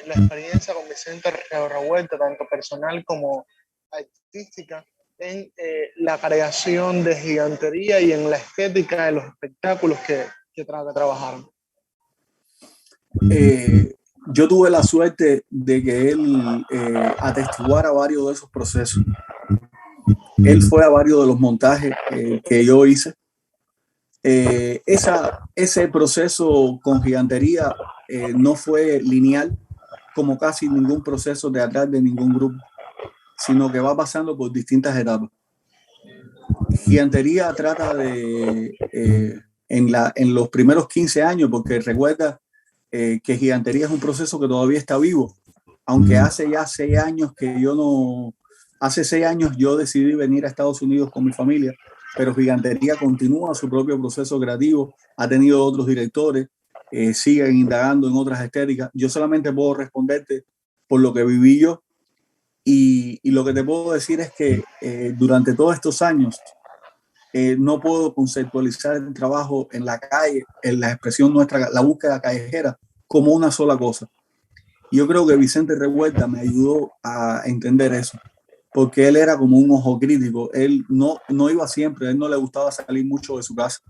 la experiencia con Vicente Revuelta, tanto personal como artística, en la creación de gigantería y en la estética de los espectáculos que trabajaron? Yo tuve la suerte de que él atestiguara varios de esos procesos. Él fue a varios de los montajes que yo hice. Ese proceso con gigantería no fue lineal, como casi ningún proceso teatral de ningún grupo, sino que va pasando por distintas etapas. Gigantería trata de, en los primeros 15 años, porque recuerda que Gigantería es un proceso que todavía está vivo, aunque hace ya 6 años que yo no, hace 6 años yo decidí venir a Estados Unidos con mi familia, pero Gigantería continúa su propio proceso creativo, ha tenido otros directores, siguen indagando en otras estéticas. Yo solamente puedo responderte por lo que viví yo, y lo que te puedo decir es que durante todos estos años no puedo conceptualizar el trabajo en la calle, en la expresión nuestra, la búsqueda callejera, como una sola cosa. Y yo creo que Vicente Revuelta me ayudó a entender eso, porque él era como un ojo crítico. Él no iba siempre, a él no le gustaba salir mucho de su casa.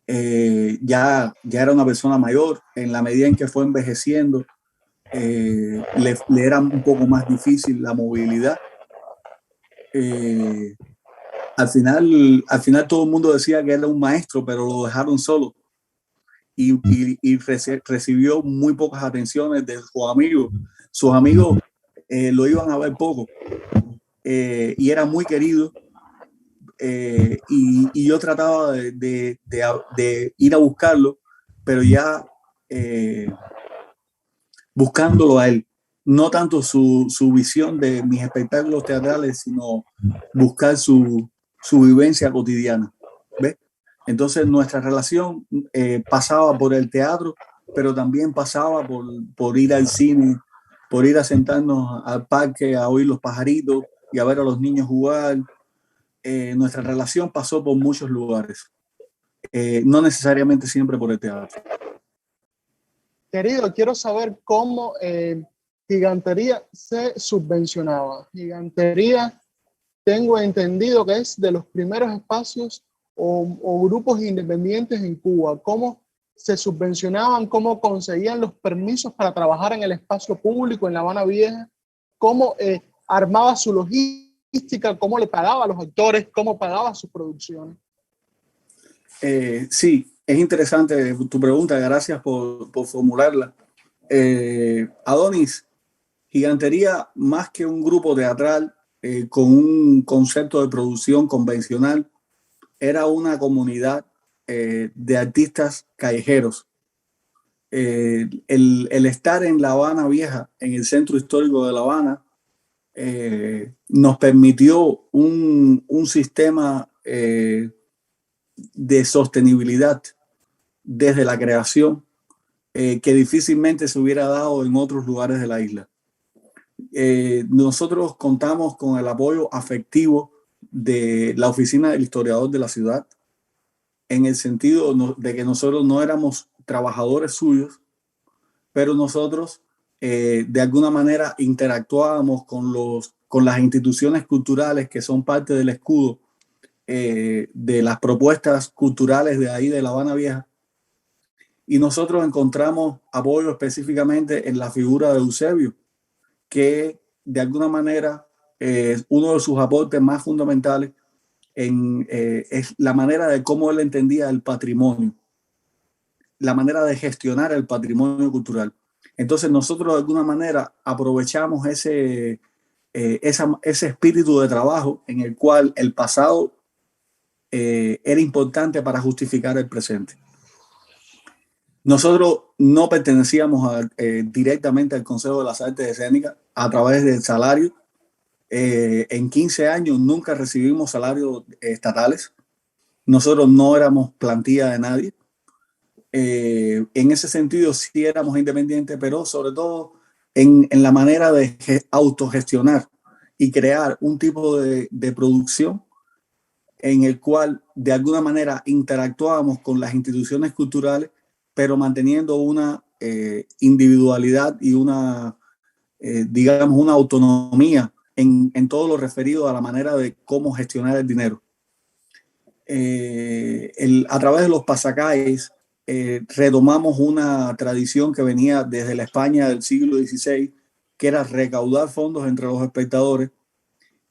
Ya era una persona mayor. En la medida en que fue envejeciendo, le era un poco más difícil la movilidad. Al final todo el mundo decía que era un maestro, pero lo dejaron solo y recibió muy pocas atenciones de sus amigos. Sus amigos lo iban a ver poco y era muy querido. Y yo trataba de ir a buscarlo, pero ya buscándolo a él. No tanto su visión de mis espectáculos teatrales, sino buscar su vivencia cotidiana. ¿Ves? Entonces nuestra relación pasaba por el teatro, pero también pasaba por ir al cine, por ir a sentarnos al parque, a oír los pajaritos y a ver a los niños jugar. Nuestra relación pasó por muchos lugares, no necesariamente siempre por el teatro. Querido, quiero saber cómo Gigantería se subvencionaba. Gigantería, tengo entendido que es de los primeros espacios o grupos independientes en Cuba. ¿Cómo se subvencionaban? ¿Cómo conseguían los permisos para trabajar en el espacio público en La Habana Vieja? ¿Cómo armaba su logística? ¿Cómo le pagaba a los actores? ¿Cómo pagaba sus producciones? Sí, es interesante tu pregunta. Gracias por formularla. Adonis, Gigantería, más que un grupo teatral con un concepto de producción convencional, era una comunidad de artistas callejeros. El estar en La Habana Vieja, en el centro histórico de La Habana, nos permitió un sistema de sostenibilidad desde la creación que difícilmente se hubiera dado en otros lugares de la isla. Nosotros contamos con el apoyo afectivo de la oficina del historiador de la ciudad, en el sentido de que nosotros no éramos trabajadores suyos, pero nosotros de alguna manera interactuábamos con las instituciones culturales que son parte del escudo de las propuestas culturales de ahí de La Habana Vieja, y nosotros encontramos apoyo específicamente en la figura de Eusebio, que de alguna manera uno de sus aportes más fundamentales es la manera de cómo él entendía el patrimonio, la manera de gestionar el patrimonio cultural. Entonces nosotros de alguna manera aprovechamos ese espíritu de trabajo en el cual el pasado era importante para justificar el presente. Nosotros no pertenecíamos directamente al Consejo de las Artes Escénicas a través del salario. En 15 años nunca recibimos salarios estatales. Nosotros no éramos plantilla de nadie. En ese sentido sí éramos independientes, pero sobre todo en la manera de autogestionar y crear un tipo de producción en el cual de alguna manera interactuábamos con las instituciones culturales, pero manteniendo una individualidad y digamos, una autonomía en todo lo referido a la manera de cómo gestionar el dinero. A través de los pasacalles retomamos una tradición que venía desde la España del siglo XVI, que era recaudar fondos entre los espectadores,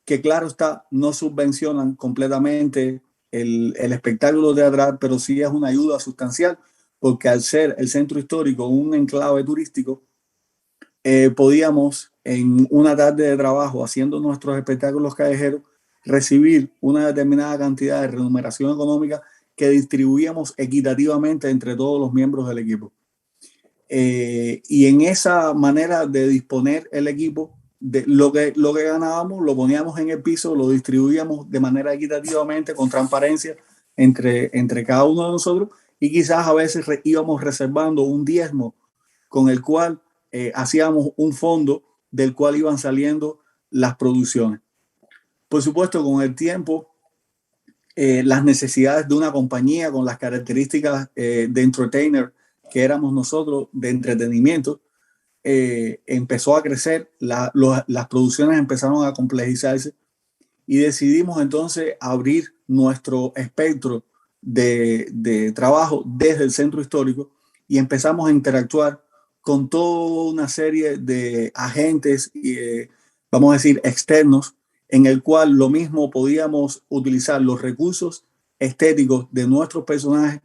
que claro está, no subvencionan completamente el espectáculo teatral, pero sí es una ayuda sustancial, porque al ser el centro histórico un enclave turístico, podíamos en una tarde de trabajo haciendo nuestros espectáculos callejeros recibir una determinada cantidad de remuneración económica que distribuíamos equitativamente entre todos los miembros del equipo. Y en esa manera de disponer el equipo, de lo que ganábamos, lo poníamos en el piso, lo distribuíamos de manera equitativamente, con transparencia entre cada uno de nosotros, y quizás a veces íbamos reservando un diezmo con el cual hacíamos un fondo del cual iban saliendo las producciones. Por supuesto, con el tiempo, las necesidades de una compañía con las características de entertainer que éramos nosotros, de entretenimiento, empezó a crecer, las producciones empezaron a complejizarse y decidimos entonces abrir nuestro espectro de trabajo desde el centro histórico y empezamos a interactuar con toda una serie de agentes, vamos a decir, externos, en el cual lo mismo podíamos utilizar los recursos estéticos de nuestros personajes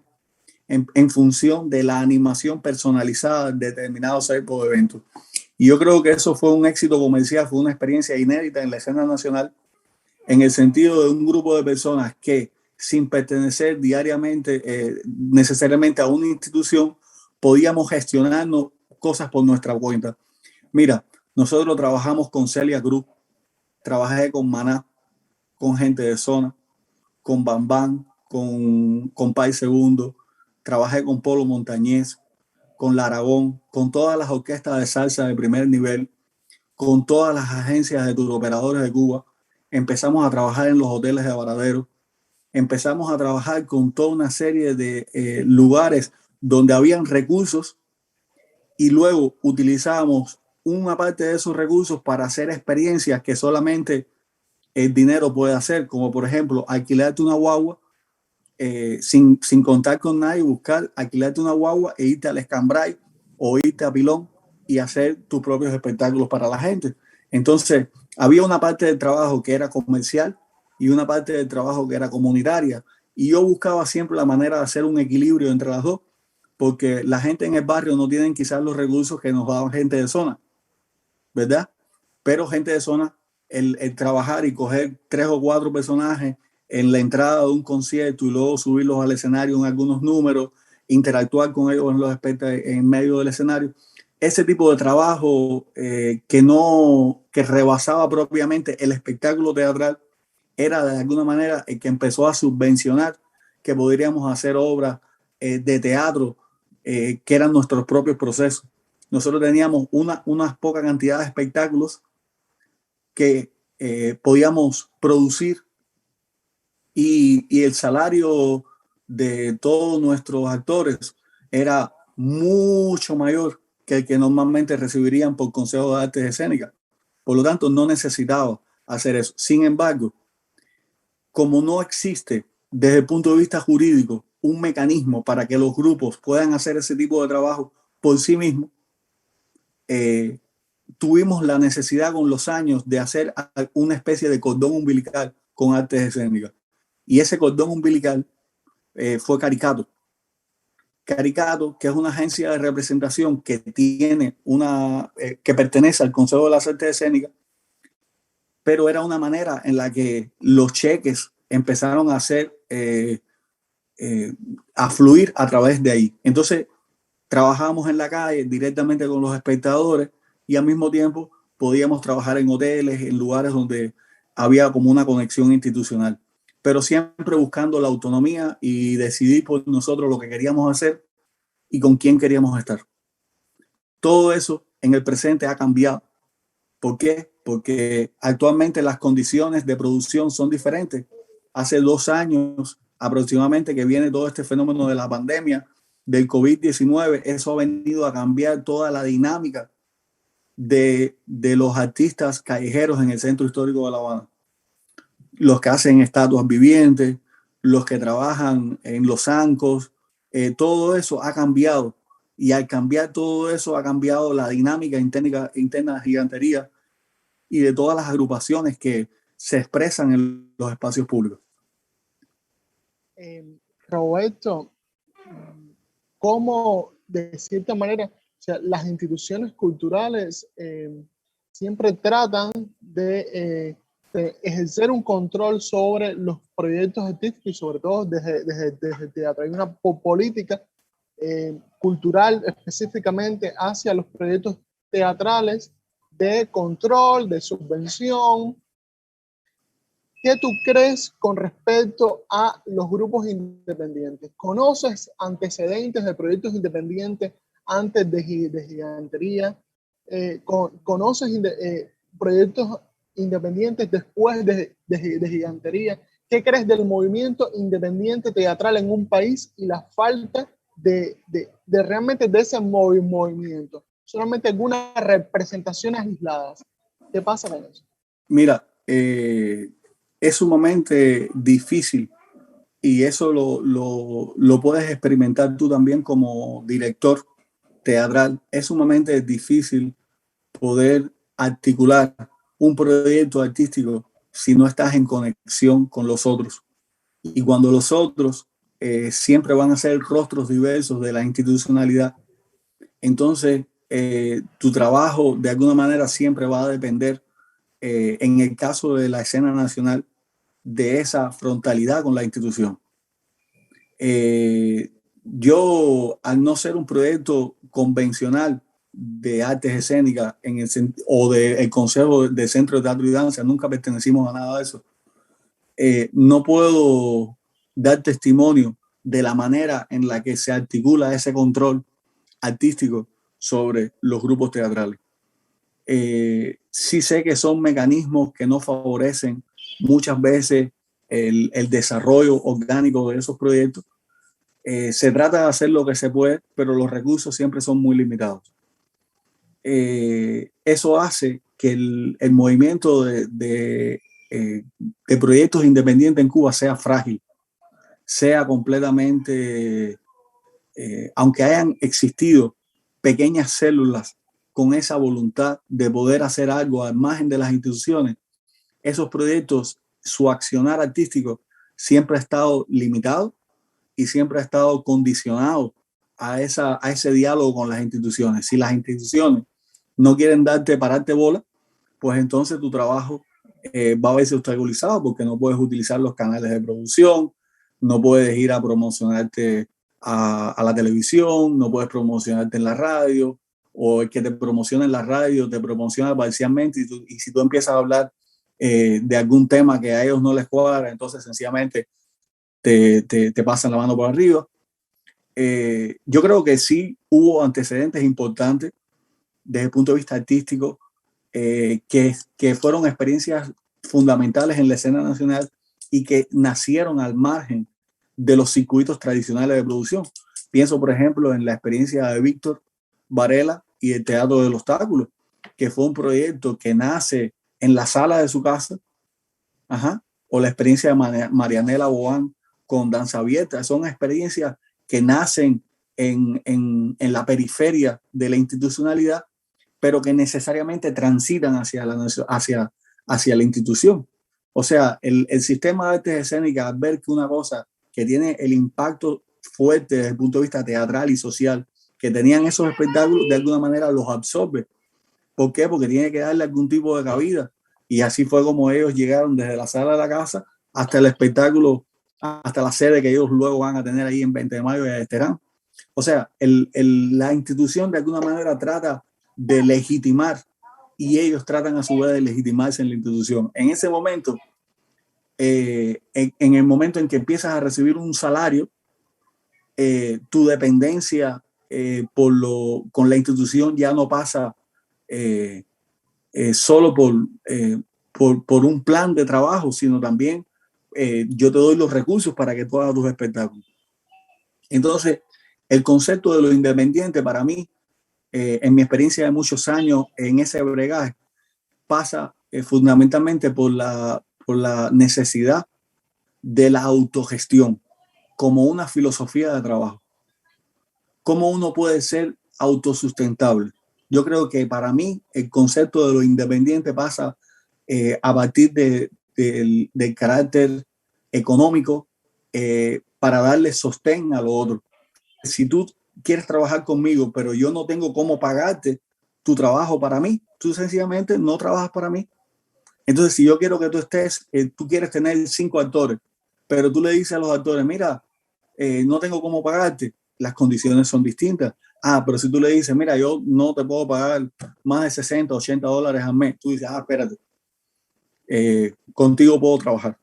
en función de la animación personalizada de determinados tipos de eventos. Y yo creo que eso fue un éxito comercial, fue una experiencia inédita en la escena nacional, en el sentido de un grupo de personas que, sin pertenecer diariamente necesariamente a una institución, podíamos gestionarnos cosas por nuestra cuenta. Mira, nosotros trabajamos con Celia Cruz, trabajé con Maná, con Gente de Zona, con Bambán, con Pai Segundo, trabajé con Polo Montañés, con La Aragón, con todas las orquestas de salsa de primer nivel, con todas las agencias de turoperadores de Cuba. Empezamos a trabajar en los hoteles de Varadero, empezamos a trabajar con toda una serie de lugares donde habían recursos y luego utilizábamos una parte de esos recursos para hacer experiencias que solamente el dinero puede hacer, como por ejemplo alquilarte una guagua sin contar con nadie, buscar, alquilarte una guagua e irte al Escambray o irte a Pilón y hacer tus propios espectáculos para la gente. Entonces, había una parte del trabajo que era comercial y una parte del trabajo que era comunitaria. Y yo buscaba siempre la manera de hacer un equilibrio entre las dos, porque la gente en el barrio no tienen quizás los recursos que nos daban gente de zona, ¿verdad? Pero gente de zona, el trabajar y coger 3 o 4 personajes en la entrada de un concierto y luego subirlos al escenario en algunos números, interactuar con ellos en medio del escenario, ese tipo de trabajo que rebasaba propiamente el espectáculo teatral, era de alguna manera el que empezó a subvencionar que podríamos hacer obras de teatro que eran nuestros propios procesos. Nosotros teníamos unas poca cantidad de espectáculos que podíamos producir y el salario de todos nuestros actores era mucho mayor que el que normalmente recibirían por Consejo de Artes Escénicas. Por lo tanto, no necesitaba hacer eso. Sin embargo, como no existe desde el punto de vista jurídico un mecanismo para que los grupos puedan hacer ese tipo de trabajo por sí mismos, tuvimos la necesidad con los años de hacer una especie de cordón umbilical con artes escénicas. Y ese cordón umbilical fue Caricato. Caricato, que es una agencia de representación que tiene que pertenece al Consejo de las Artes Escénicas, pero era una manera en la que los cheques empezaron a fluir a través de ahí. Entonces, trabajábamos en la calle directamente con los espectadores y al mismo tiempo podíamos trabajar en hoteles, en lugares donde había como una conexión institucional, pero siempre buscando la autonomía y decidir por nosotros lo que queríamos hacer y con quién queríamos estar. Todo eso en el presente ha cambiado. ¿Por qué? Porque actualmente las condiciones de producción son diferentes. Hace 2 años aproximadamente que viene todo este fenómeno de la pandemia, del COVID-19, eso ha venido a cambiar toda la dinámica de los artistas callejeros en el centro histórico de La Habana. Los que hacen estatuas vivientes, los que trabajan en los zancos, todo eso ha cambiado. Y al cambiar todo eso ha cambiado la dinámica interna de gigantería y de todas las agrupaciones que se expresan en los espacios públicos. Roberto, ¿cómo de cierta manera, o sea, las instituciones culturales siempre tratan de ejercer un control sobre los proyectos artísticos y sobre todo desde el teatro. Hay una política cultural específicamente hacia los proyectos teatrales de control, de subvención. ¿Qué tú crees con respecto a los grupos independientes? ¿Conoces antecedentes de proyectos independientes antes de Gigantería? ¿Conoces proyectos independientes después de Gigantería? ¿Qué crees del movimiento independiente teatral en un país y la falta de realmente de ese movimiento? Solamente algunas representaciones aisladas. ¿Qué pasa con eso? Mira, es sumamente difícil y eso lo puedes experimentar tú también como director teatral. Es sumamente difícil poder articular un proyecto artístico si no estás en conexión con los otros. Y cuando los otros siempre van a ser rostros diversos de la institucionalidad, entonces tu trabajo de alguna manera siempre va a depender, en el caso de la escena nacional, de esa frontalidad con la institución. Yo, al no ser un proyecto convencional de artes escénicas o del Consejo de Centro de Teatro y Danza, nunca pertenecimos a nada de eso, no puedo dar testimonio de la manera en la que se articula ese control artístico sobre los grupos teatrales. Sí sé que son mecanismos que no favorecen muchas veces el desarrollo orgánico de esos proyectos. Se trata de hacer lo que se puede, pero los recursos siempre son muy limitados. Eso hace que el movimiento de proyectos independientes en Cuba sea frágil, sea completamente, aunque hayan existido pequeñas células con esa voluntad de poder hacer algo al margen de las instituciones, esos proyectos, su accionar artístico siempre ha estado limitado y siempre ha estado condicionado a ese diálogo con las instituciones. Si las instituciones no quieren pararte bola, pues entonces tu trabajo va a verse obstaculizado porque no puedes utilizar los canales de producción, no puedes ir a promocionarte a la televisión, no puedes promocionarte en la radio, o el que te promociona en la radio te promociona parcialmente y si tú empiezas a hablar de algún tema que a ellos no les cuadra, entonces sencillamente te pasan la mano por arriba. Yo creo que sí hubo antecedentes importantes desde el punto de vista artístico, que fueron experiencias fundamentales en la escena nacional y que nacieron al margen de los circuitos tradicionales de producción. Pienso, por ejemplo, en la experiencia de Víctor Varela y el Teatro del Obstáculo, que fue un proyecto que nace en la sala de su casa, o la experiencia de Marianela Boán con Danza Abierta. Son experiencias que nacen en la periferia de la institucionalidad, pero que necesariamente transitan hacia la institución. O sea, el sistema de artes escénicas, al ver que una cosa que tiene el impacto fuerte desde el punto de vista teatral y social que tenían esos espectáculos, de alguna manera los absorbe. ¿Por qué? Porque tiene que darle algún tipo de cabida. Y así fue como ellos llegaron desde la sala de la casa hasta el espectáculo, hasta la sede que ellos luego van a tener ahí en 20 de mayo y Esterán. O sea, la institución de alguna manera trata de legitimar y ellos tratan a su vez de legitimarse en la institución. En ese momento, en el momento en que empiezas a recibir un salario, tu dependencia con la institución ya no pasa solo por un plan de trabajo, sino también yo te doy los recursos para que tú hagas tus espectáculos. Entonces, el concepto de lo independiente para mí, en mi experiencia de muchos años en ese bregaje, pasa fundamentalmente por la necesidad de la autogestión como una filosofía de trabajo. ¿Cómo uno puede ser autosustentable? Yo creo que para mí el concepto de lo independiente pasa a partir del carácter económico, para darle sostén a lo otro. Si tú quieres trabajar conmigo, pero yo no tengo cómo pagarte tu trabajo para mí, tú sencillamente no trabajas para mí. Entonces, si yo quiero que tú estés, tú quieres tener 5 actores, pero tú le dices a los actores, mira, no tengo cómo pagarte, las condiciones son distintas. Ah, pero si tú le dices, mira, yo no te puedo pagar más de 60, $80 al mes, tú dices, ah, espérate, contigo puedo trabajar.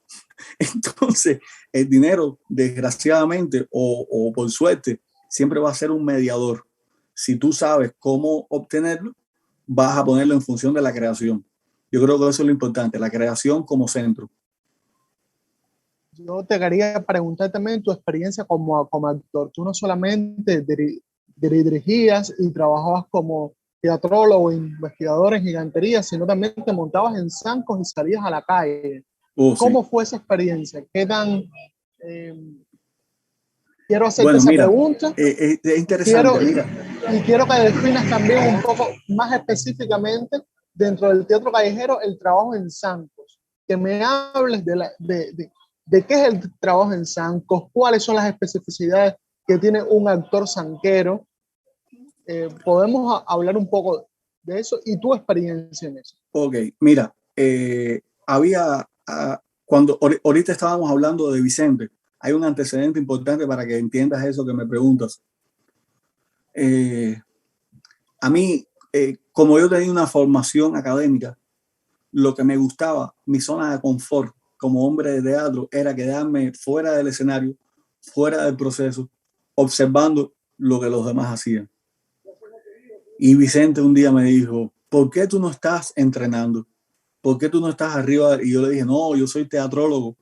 Entonces, el dinero, desgraciadamente o por suerte, siempre va a ser un mediador. Si tú sabes cómo obtenerlo, vas a ponerlo en función de la creación. Yo creo que eso es lo importante, la creación como centro. Yo te quería preguntar también tu experiencia como actor. Tú no solamente dirigías y trabajabas como teatrólogo, investigador en gigantería, sino también te montabas en zancos y salías a la calle. Oh, sí. ¿Cómo fue esa experiencia? ¿Qué tan... eh, quiero hacerte Bueno, esa mira, pregunta. es interesante, mira. Y quiero que definas también un poco más específicamente dentro del teatro callejero el trabajo en zancos. Que me hables de qué es el trabajo en zancos, cuáles son las especificidades que tiene un actor zanquero. Podemos hablar un poco de eso y tu experiencia en eso. Ok, mira, cuando ahorita estábamos hablando de Vicente, hay un antecedente importante para que entiendas eso que me preguntas. A mí, como yo tenía una formación académica, lo que me gustaba, mi zona de confort como hombre de teatro, era quedarme fuera del escenario, fuera del proceso, observando lo que los demás hacían. Y Vicente un día me dijo, ¿por qué tú no estás entrenando? ¿Por qué tú no estás arriba? Y yo le dije, no, yo soy teatrólogo.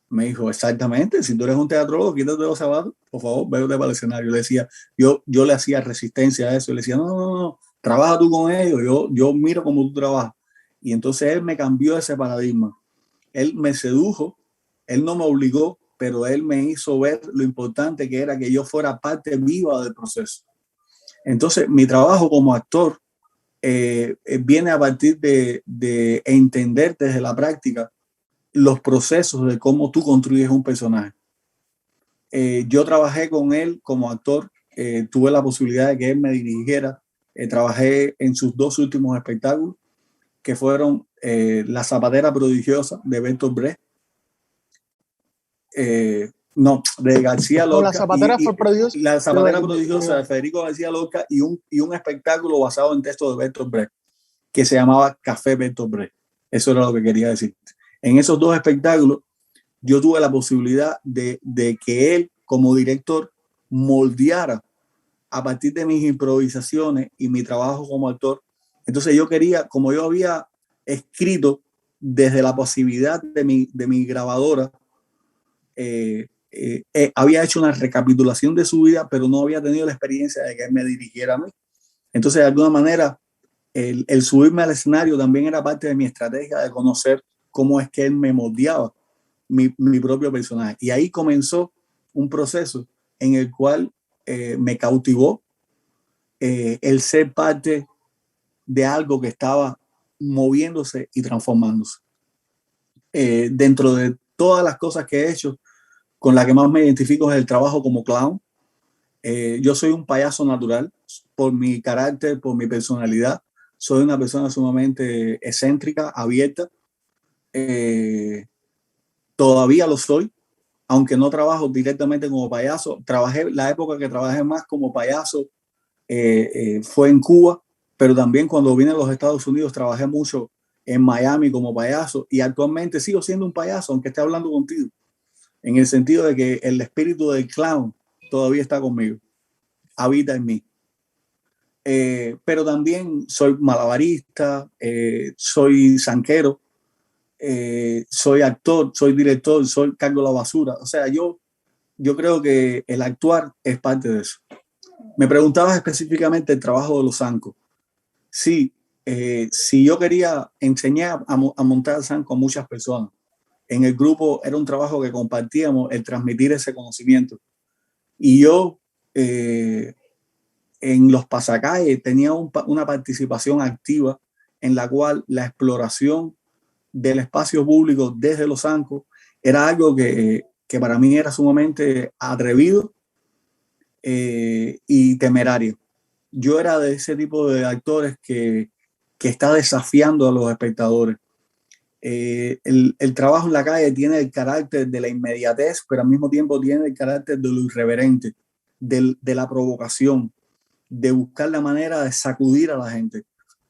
Me dijo, exactamente, si tú eres un teatrólogo, quítate los zapatos, por favor, vete para el escenario. Le decía, yo le hacía resistencia a eso. Le decía, no, trabaja tú con ellos, yo miro cómo tú trabajas. Y entonces él me cambió ese paradigma. Él me sedujo, él no me obligó, pero él me hizo ver lo importante que era que yo fuera parte viva del proceso. Entonces, mi trabajo como actor viene a partir de entender desde la práctica los procesos de cómo tú construyes un personaje. Yo trabajé con él como actor, tuve la posibilidad de que él me dirigiera, trabajé en sus 2 últimos espectáculos, que fueron La Zapatera Prodigiosa de Bertolt Brecht, no, de García No, La Lorca, Zapatera fue prodigiosa. La Zapatera Prodigiosa de Federico García Lorca y un espectáculo basado en textos de Bertolt Brecht, que se llamaba Café Bertolt Brecht. Eso era lo que quería decir. En esos 2 espectáculos, yo tuve la posibilidad de que él, como director, moldeara a partir de mis improvisaciones y mi trabajo como actor. Entonces yo quería, como yo había escrito desde la pasividad de mi grabadora, había hecho una recapitulación de su vida, pero no había tenido la experiencia de que él me dirigiera a mí. Entonces, de alguna manera, el subirme al escenario también era parte de mi estrategia de conocer cómo es que él me moldeaba mi propio personaje. Y ahí comenzó un proceso en el cual me cautivó el ser parte de algo que estaba moviéndose y transformándose. Dentro de todas las cosas que he hecho, con la que más me identifico es el trabajo como clown. Yo soy un payaso natural por mi carácter, por mi personalidad. Soy una persona sumamente excéntrica, abierta. Todavía lo soy, aunque no trabajo directamente como payaso. La época que trabajé más como payaso fue en Cuba, pero también cuando vine a los Estados Unidos trabajé mucho en Miami como payaso y actualmente sigo siendo un payaso, aunque esté hablando contigo, en el sentido de que el espíritu del clown todavía está conmigo, habita en mí. Pero también soy malabarista, soy zanquero, soy actor, soy director, cargo la basura. O sea, yo creo que el actuar es parte de eso. Me preguntabas específicamente el trabajo de los zancos. Sí, si yo quería enseñar a montar zancos a muchas personas, en el grupo era un trabajo que compartíamos, el transmitir ese conocimiento. Y yo en los pasacalles tenía una participación activa en la cual la exploración del espacio público desde los zancos era algo que para mí era sumamente atrevido y temerario. Yo era de ese tipo de actores que está desafiando a los espectadores. El trabajo en la calle tiene el carácter de la inmediatez, pero al mismo tiempo tiene el carácter de lo irreverente, de la provocación, de buscar la manera de sacudir a la gente.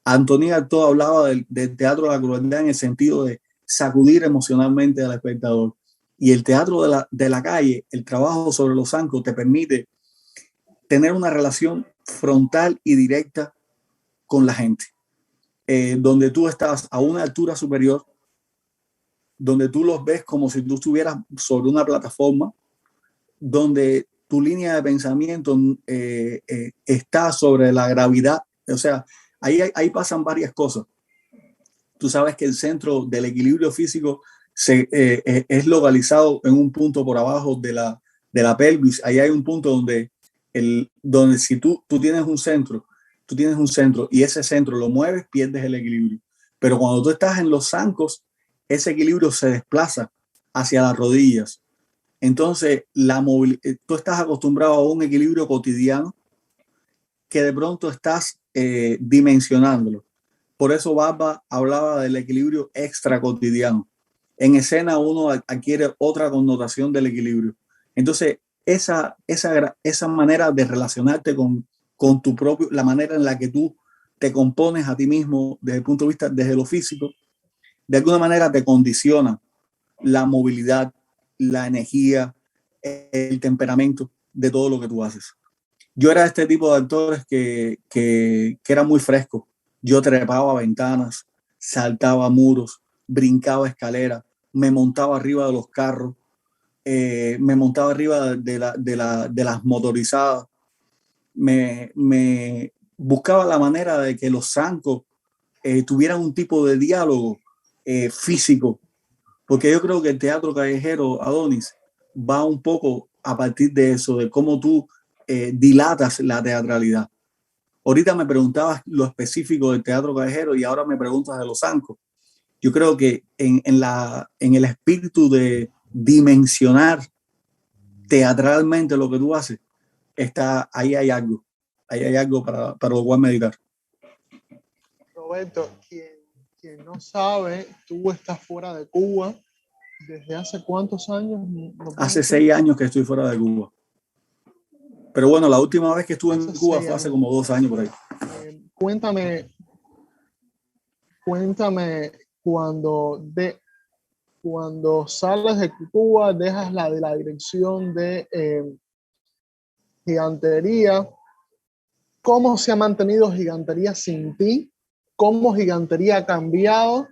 Antonín Artaud hablaba del teatro de la crueldad en el sentido de sacudir emocionalmente al espectador. Y el teatro de la calle, el trabajo sobre los zancos, te permite tener una relación frontal y directa con la gente, donde tú estás a una altura superior, donde tú los ves como si tú estuvieras sobre una plataforma, donde tu línea de pensamiento está sobre la gravedad. O sea, ahí pasan varias cosas. Tú sabes que el centro del equilibrio físico es localizado en un punto por abajo de la pelvis. Ahí hay un punto donde si tú tienes un centro y ese centro lo mueves, pierdes el equilibrio. Pero cuando tú estás en los zancos, ese equilibrio se desplaza hacia las rodillas. Entonces, tú estás acostumbrado a un equilibrio cotidiano que de pronto estás dimensionándolo. Por eso Barba hablaba del equilibrio extra cotidiano. En escena uno adquiere otra connotación del equilibrio. Entonces, esa manera de relacionarte con tu propio, la manera en la que tú te compones a ti mismo desde el punto de vista, desde lo físico, de alguna manera te condiciona la movilidad, la energía, el temperamento de todo lo que tú haces. Yo era este tipo de actores que era muy fresco. Yo trepaba ventanas, saltaba muros, brincaba escaleras, me montaba arriba de los carros, me montaba arriba de las motorizadas, me buscaba la manera de que los zancos tuvieran un tipo de diálogo físico, porque yo creo que el teatro callejero, Adonis, va un poco a partir de eso, de cómo tú dilatas la teatralidad. Ahorita me preguntabas lo específico del teatro callejero y ahora me preguntas de los zancos. Yo creo que en el espíritu de dimensionar teatralmente lo que tú haces, ahí hay algo para lo cual meditar. Roberto, quien no sabe, tú estás fuera de Cuba desde hace ¿cuántos años? Hace 6 años que estoy fuera de Cuba. Pero bueno, la última vez que estuve en Cuba fue hace como 2 años por ahí. Cuéntame cuando sales de Cuba, dejas la dirección de Gigantería. ¿Cómo se ha mantenido Gigantería sin ti? ¿Cómo Gigantería ha cambiado?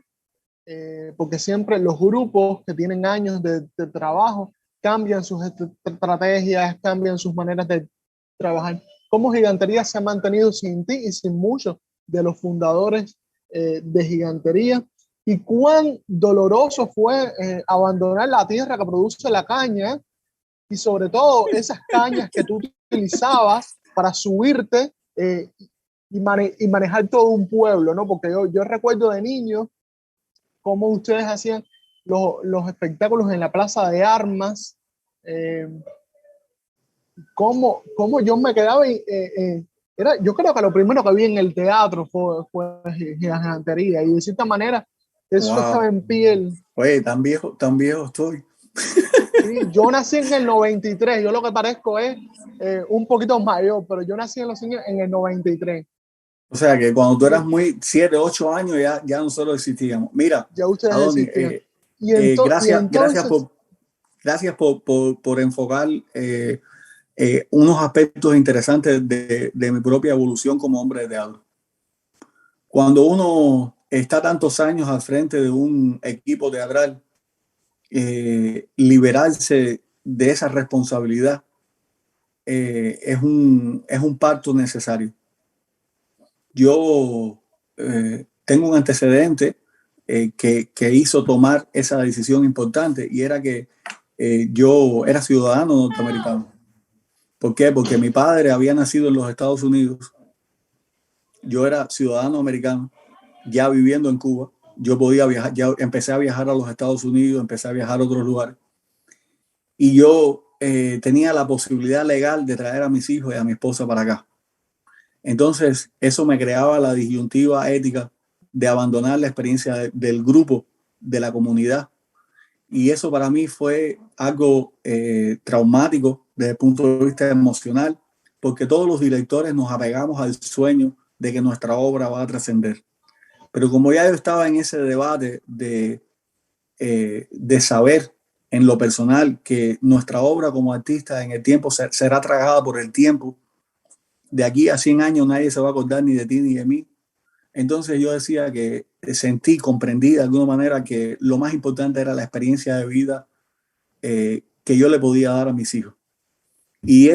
Porque siempre los grupos que tienen años de trabajo cambian sus estrategias, cambian sus maneras de trabajar. ¿Cómo Gigantería se ha mantenido sin ti y sin muchos de los fundadores de Gigantería? ¿Y cuán doloroso fue abandonar la tierra que produce la caña y sobre todo esas cañas que tú utilizabas para subirte y manejar todo un pueblo, ¿no? Porque yo recuerdo de niño cómo ustedes hacían los espectáculos en la Plaza de Armas, cómo yo me quedaba yo creo que lo primero que vi en el teatro fue Gigantería, y de cierta manera eso estaba en piel. Oye, tan viejo estoy. Sí, yo nací en el 93, yo lo que parezco es un poquito mayor, pero yo nací en el 93. O sea que cuando tú eras muy 7, 8 años ya nosotros existíamos. Mira, ya ustedes Adonis, existían. Gracias por enfocar unos aspectos interesantes de mi propia evolución como hombre de teatro. Cuando uno está tantos años al frente de un equipo teatral, liberarse de esa responsabilidad es un parto necesario. Yo tengo un antecedente que hizo tomar esa decisión importante, y era que yo era ciudadano norteamericano. ¿Por qué? Porque mi padre había nacido en los Estados Unidos. Yo era ciudadano americano, ya viviendo en Cuba. Yo podía viajar, ya empecé a viajar a los Estados Unidos, empecé a viajar a otros lugares. Y yo tenía la posibilidad legal de traer a mis hijos y a mi esposa para acá. Entonces, eso me creaba la disyuntiva ética de abandonar la experiencia del grupo de la comunidad. Y eso para mí fue algo traumático desde el punto de vista emocional, porque todos los directores nos apegamos al sueño de que nuestra obra va a trascender. Pero como ya yo estaba en ese debate de saber en lo personal que nuestra obra como artista en el tiempo será tragada por el tiempo, de aquí a 100 años nadie se va a acordar ni de ti ni de mí. Entonces yo decía que comprendí de alguna manera que lo más importante era la experiencia de vida que yo le podía dar a mis hijos. Y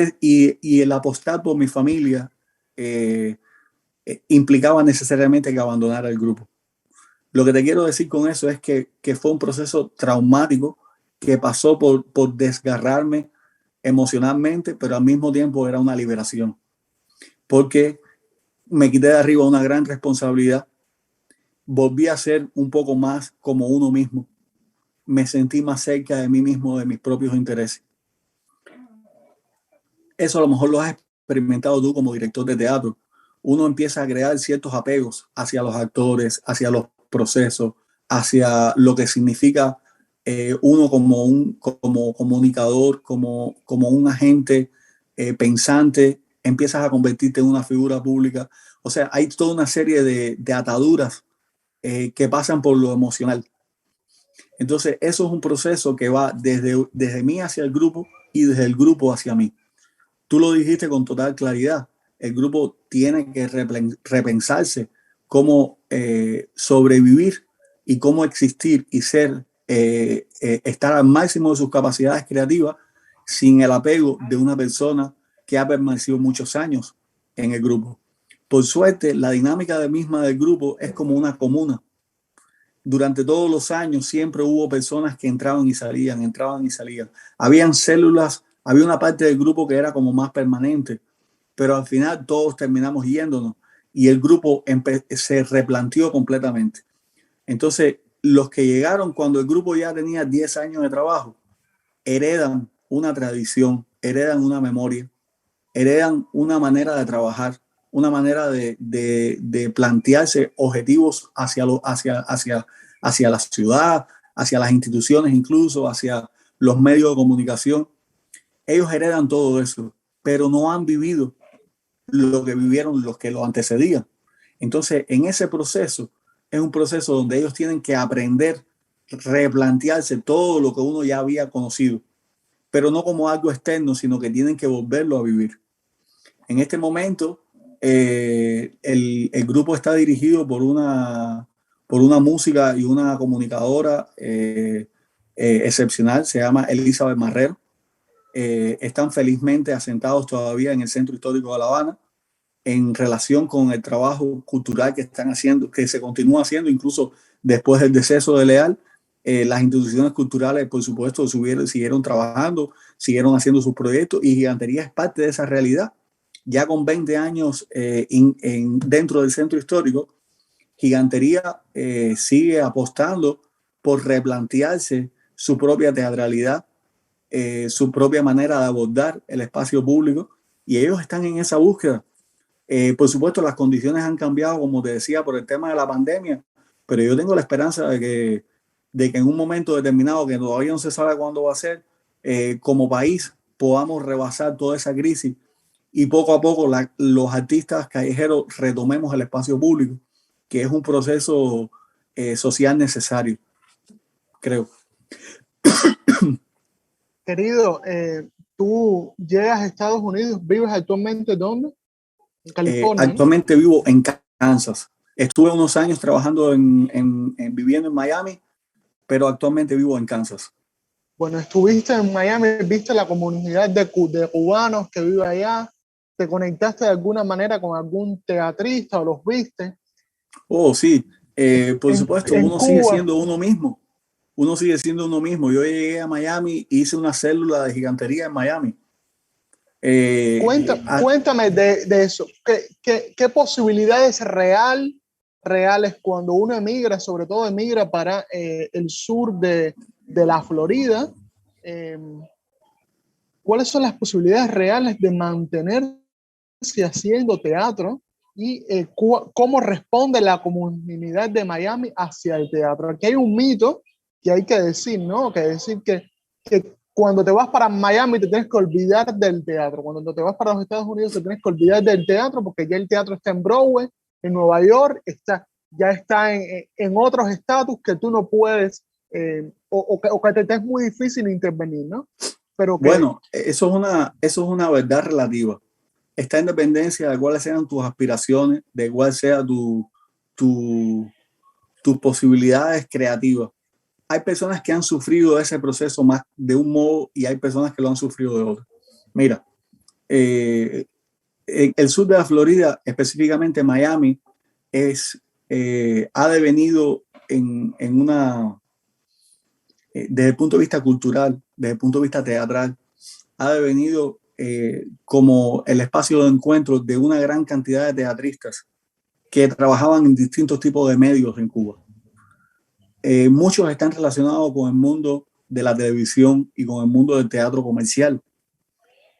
el apostar por mi familia implicaba necesariamente que abandonara el grupo. Lo que te quiero decir con eso es que fue un proceso traumático que pasó por desgarrarme emocionalmente, pero al mismo tiempo era una liberación, porque me quité de arriba una gran responsabilidad, volví a ser un poco más como uno mismo, me sentí más cerca de mí mismo, de mis propios intereses. Eso a lo mejor lo has experimentado tú como director de teatro. Uno empieza a crear ciertos apegos hacia los actores, hacia los procesos, hacia lo que significa uno como comunicador, como un agente pensante. Empiezas a convertirte en una figura pública. O sea, hay toda una serie de ataduras que pasan por lo emocional. Entonces, eso es un proceso que va desde mí hacia el grupo y desde el grupo hacia mí. Tú lo dijiste con total claridad. El grupo tiene que repensarse cómo sobrevivir y cómo existir y estar al máximo de sus capacidades creativas sin el apego de una persona que ha permanecido muchos años en el grupo. Por suerte, la dinámica misma del grupo es como una comuna. Durante todos los años siempre hubo personas que entraban y salían. Habían células, había una parte del grupo que era como más permanente, pero al final todos terminamos yéndonos y el grupo se replanteó completamente. Entonces, los que llegaron cuando el grupo ya tenía 10 años de trabajo, heredan una tradición, heredan una memoria, heredan una manera de trabajar, una manera de plantearse objetivos hacia la ciudad, hacia las instituciones, incluso hacia los medios de comunicación. Ellos heredan todo eso, pero no han vivido lo que vivieron los que lo antecedían. Entonces, en ese proceso, es un proceso donde ellos tienen que aprender, replantearse todo lo que uno ya había conocido, pero no como algo externo, sino que tienen que volverlo a vivir. En este momento, el grupo está dirigido por una música y una comunicadora excepcional, se llama Elizabeth Marrero. Están felizmente asentados todavía en el Centro Histórico de La Habana en relación con el trabajo cultural que están haciendo, que se continúa haciendo incluso después del deceso de Leal. Las instituciones culturales, por supuesto, siguieron trabajando, siguieron haciendo sus proyectos y Gigantería es parte de esa realidad. Ya con 20 años dentro del Centro Histórico, Gigantería sigue apostando por replantearse su propia teatralidad, su propia manera de abordar el espacio público, y ellos están en esa búsqueda. Por supuesto, las condiciones han cambiado, como te decía, por el tema de la pandemia, pero yo tengo la esperanza de que en un momento determinado, que todavía no se sabe cuándo va a ser, como país podamos rebasar toda esa crisis y poco a poco los artistas callejeros retomemos el espacio público, que es un proceso social necesario, creo. Querido, tú llegas a Estados Unidos, ¿vives actualmente dónde? En California. Actualmente, ¿no? Vivo en Kansas. Estuve unos años trabajando viviendo en Miami, pero actualmente vivo en Kansas. Bueno, estuviste en Miami, viste la comunidad de cubanos que vive allá, ¿te conectaste de alguna manera con algún teatrista o los viste? Oh, sí, por supuesto, uno Cuba, sigue siendo uno mismo. Uno sigue siendo uno mismo. Yo llegué a Miami, hice una célula de Gigantería en Miami. Cuéntame de eso. ¿Qué posibilidades reales cuando uno emigra, sobre todo emigra para el sur de la Florida? ¿Cuáles son las posibilidades reales de mantenerse haciendo teatro y cómo responde la comunidad de Miami hacia el teatro. Aquí hay un mito que hay que decir, ¿no? Que decir que cuando te vas para Miami te tienes que olvidar del teatro. Cuando te vas para los Estados Unidos te tienes que olvidar del teatro porque ya el teatro está en Broadway, en Nueva York, ya está en otros estatus que tú no puedes, o que te es muy difícil intervenir, ¿no? Pero bueno, eso es una verdad relativa. Esta independencia de cuáles sean tus aspiraciones, de cuál sea tus posibilidades creativas. Hay personas que han sufrido ese proceso más de un modo y hay personas que lo han sufrido de otro. Mira, el sur de la Florida, específicamente Miami, ha devenido en una, desde el punto de vista cultural, desde el punto de vista teatral, ha devenido como el espacio de encuentro de una gran cantidad de teatristas que trabajaban en distintos tipos de medios en Cuba. Muchos están relacionados con el mundo de la televisión y con el mundo del teatro comercial.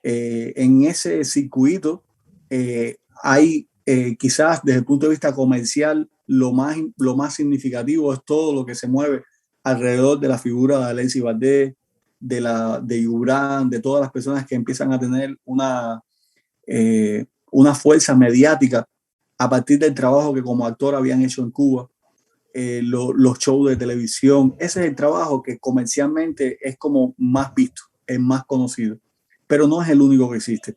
En ese circuito hay quizás desde el punto de vista comercial lo más significativo es todo lo que se mueve alrededor de la figura de Alexis Valdés, de Yubran, de todas las personas que empiezan a tener una fuerza mediática a partir del trabajo que como actor habían hecho en Cuba. Los shows de televisión, ese es el trabajo que comercialmente es como más visto, es más conocido, pero no es el único que existe.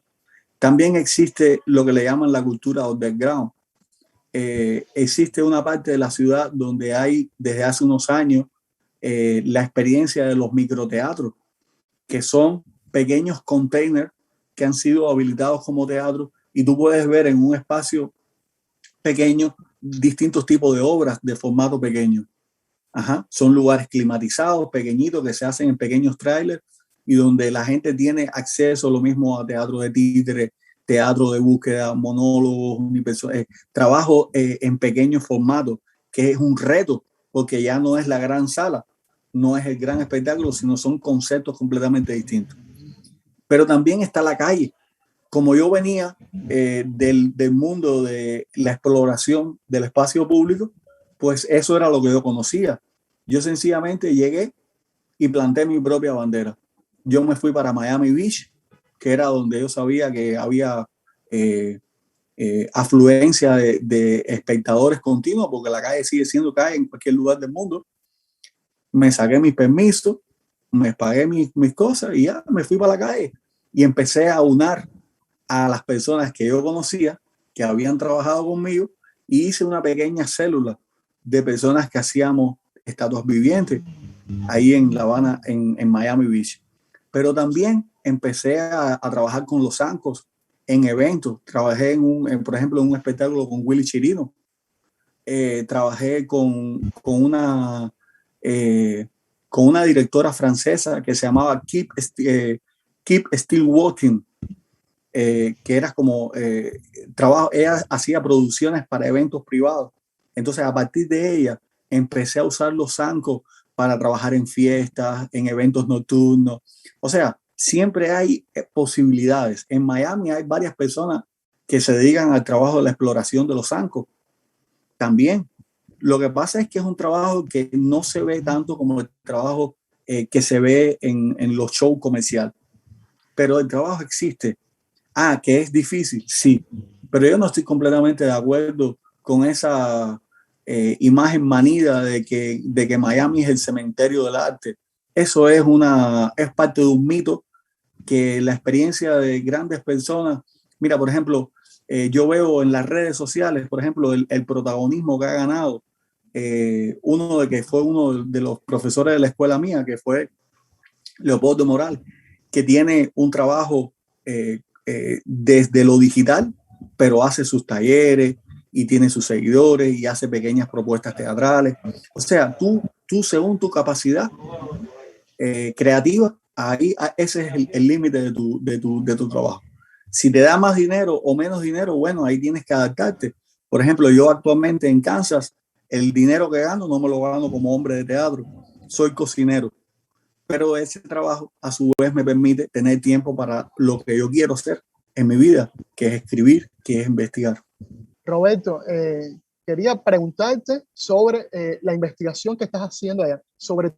También existe lo que le llaman la cultura underground. Existe una parte de la ciudad donde hay desde hace unos años la experiencia de los microteatros, que son pequeños containers que han sido habilitados como teatro y tú puedes ver en un espacio pequeño distintos tipos de obras de formato pequeño. Ajá. Son lugares climatizados, pequeñitos, que se hacen en pequeños trailers y donde la gente tiene acceso lo mismo a teatro de títere, teatro de búsqueda, monólogos, trabajo en pequeños formatos, que es un reto porque ya no es la gran sala, no es el gran espectáculo, sino son conceptos completamente distintos. Pero también está la calle. Como yo venía del mundo de la exploración del espacio público, pues eso era lo que yo conocía. Yo sencillamente llegué y planté mi propia bandera. Yo me fui para Miami Beach, que era donde yo sabía que había afluencia de espectadores continuos, porque la calle sigue siendo calle en cualquier lugar del mundo. Me saqué mis permisos, me pagué mis cosas y ya me fui para la calle y empecé a unar a las personas que yo conocía, que habían trabajado conmigo, y hice una pequeña célula de personas que hacíamos estatuas vivientes ahí en La Habana, en Miami Beach. Pero también empecé a trabajar con los zancos en eventos. Trabajé por ejemplo, en un espectáculo con Willy Chirino. Trabajé con una directora francesa que se llamaba Keep Still Walking, que era como trabajo. Ella hacía producciones para eventos privados. Entonces, a partir de ella, empecé a usar los zancos para trabajar en fiestas, en eventos nocturnos. O sea, siempre hay posibilidades. En Miami hay varias personas que se dedican al trabajo de la exploración de los zancos. También. Lo que pasa es que es un trabajo que no se ve tanto como el trabajo que se ve en los shows comerciales. Pero el trabajo existe. Que es difícil, sí. Pero yo no estoy completamente de acuerdo con esa imagen manida de que Miami es el cementerio del arte. Eso es parte de un mito que la experiencia de grandes personas. Mira, por ejemplo, yo veo en las redes sociales, por ejemplo, el protagonismo que ha ganado uno de los profesores de la escuela mía, que fue Leopoldo Moral, que tiene un trabajo desde lo digital, pero hace sus talleres y tiene sus seguidores y hace pequeñas propuestas teatrales. O sea, tú según tu capacidad creativa, ahí ese es el límite de tu trabajo. Si te da más dinero o menos dinero, bueno, ahí tienes que adaptarte. Por ejemplo, yo actualmente en Kansas, el dinero que gano no me lo gano como hombre de teatro, soy cocinero. Pero ese trabajo a su vez me permite tener tiempo para lo que yo quiero hacer en mi vida, que es escribir, que es investigar. Roberto, quería preguntarte sobre la investigación que estás haciendo allá, sobre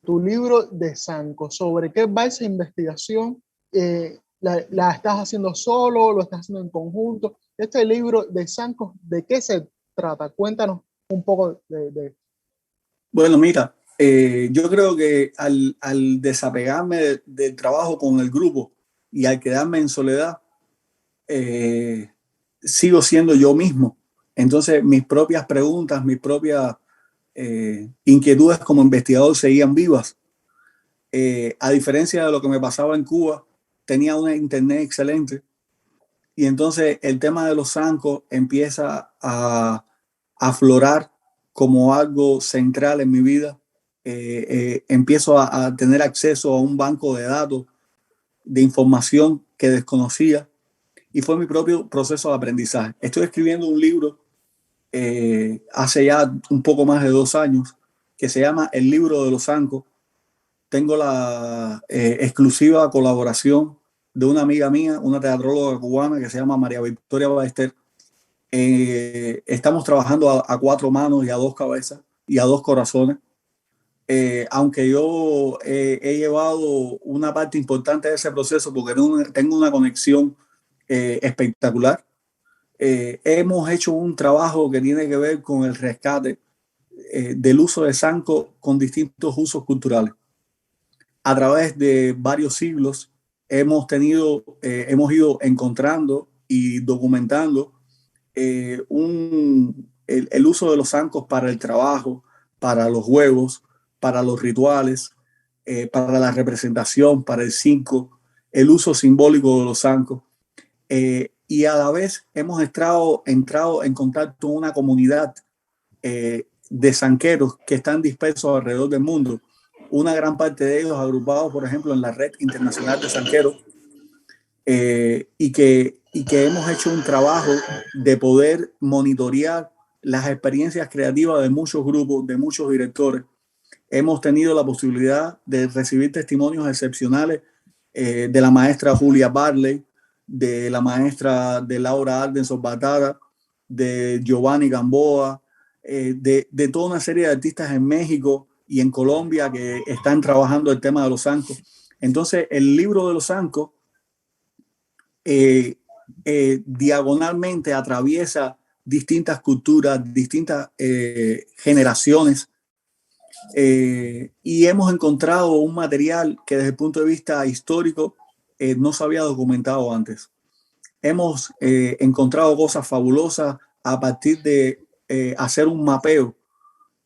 tu libro de Sanco, sobre qué va esa investigación. ¿La estás haciendo solo? ¿Lo estás haciendo en conjunto? Este libro de Sanco, ¿de qué se trata? Cuéntanos un poco de... Bueno, mira, yo creo que al desapegarme del trabajo con el grupo y al quedarme en soledad, sigo siendo yo mismo. Entonces, mis propias preguntas, mis propias inquietudes como investigador seguían vivas. A diferencia de lo que me pasaba en Cuba, tenía una internet excelente y entonces el tema de los zancos empieza a aflorar como algo central en mi vida. Empiezo a tener acceso a un banco de datos, de información que desconocía, y fue mi propio proceso de aprendizaje. Estoy escribiendo un libro hace ya un poco más de 2 años que se llama El libro de los zancos. Tengo la exclusiva colaboración de una amiga mía, una teatróloga cubana que se llama María Victoria Ballester. Estamos trabajando a 4 manos y a 2 cabezas y a 2 corazones. Aunque yo he llevado una parte importante de ese proceso porque tengo una conexión espectacular. Hemos hecho un trabajo que tiene que ver con el rescate del uso de Sanco con distintos usos culturales. A través de varios siglos hemos ido encontrando y documentando el uso de los zancos para el trabajo, para los juegos, para los rituales, para la representación, para el circo, el uso simbólico de los zancos. Y a la vez hemos entrado en contacto con una comunidad de zanqueros que están dispersos alrededor del mundo. Una gran parte de ellos agrupados, por ejemplo, en la Red Internacional de Zanqueros, y que hemos hecho un trabajo de poder monitorear las experiencias creativas de muchos grupos, de muchos directores. Hemos tenido la posibilidad de recibir testimonios excepcionales de la maestra Julia Barley, de la maestra de Laura Ardenson Batara, de Giovanni Gamboa, de toda una serie de artistas en México y en Colombia que están trabajando el tema de los zancos. Entonces, el libro de los zancos diagonalmente atraviesa distintas culturas, distintas generaciones, y hemos encontrado un material que desde el punto de vista histórico no se había documentado antes. Hemos encontrado cosas fabulosas a partir de hacer un mapeo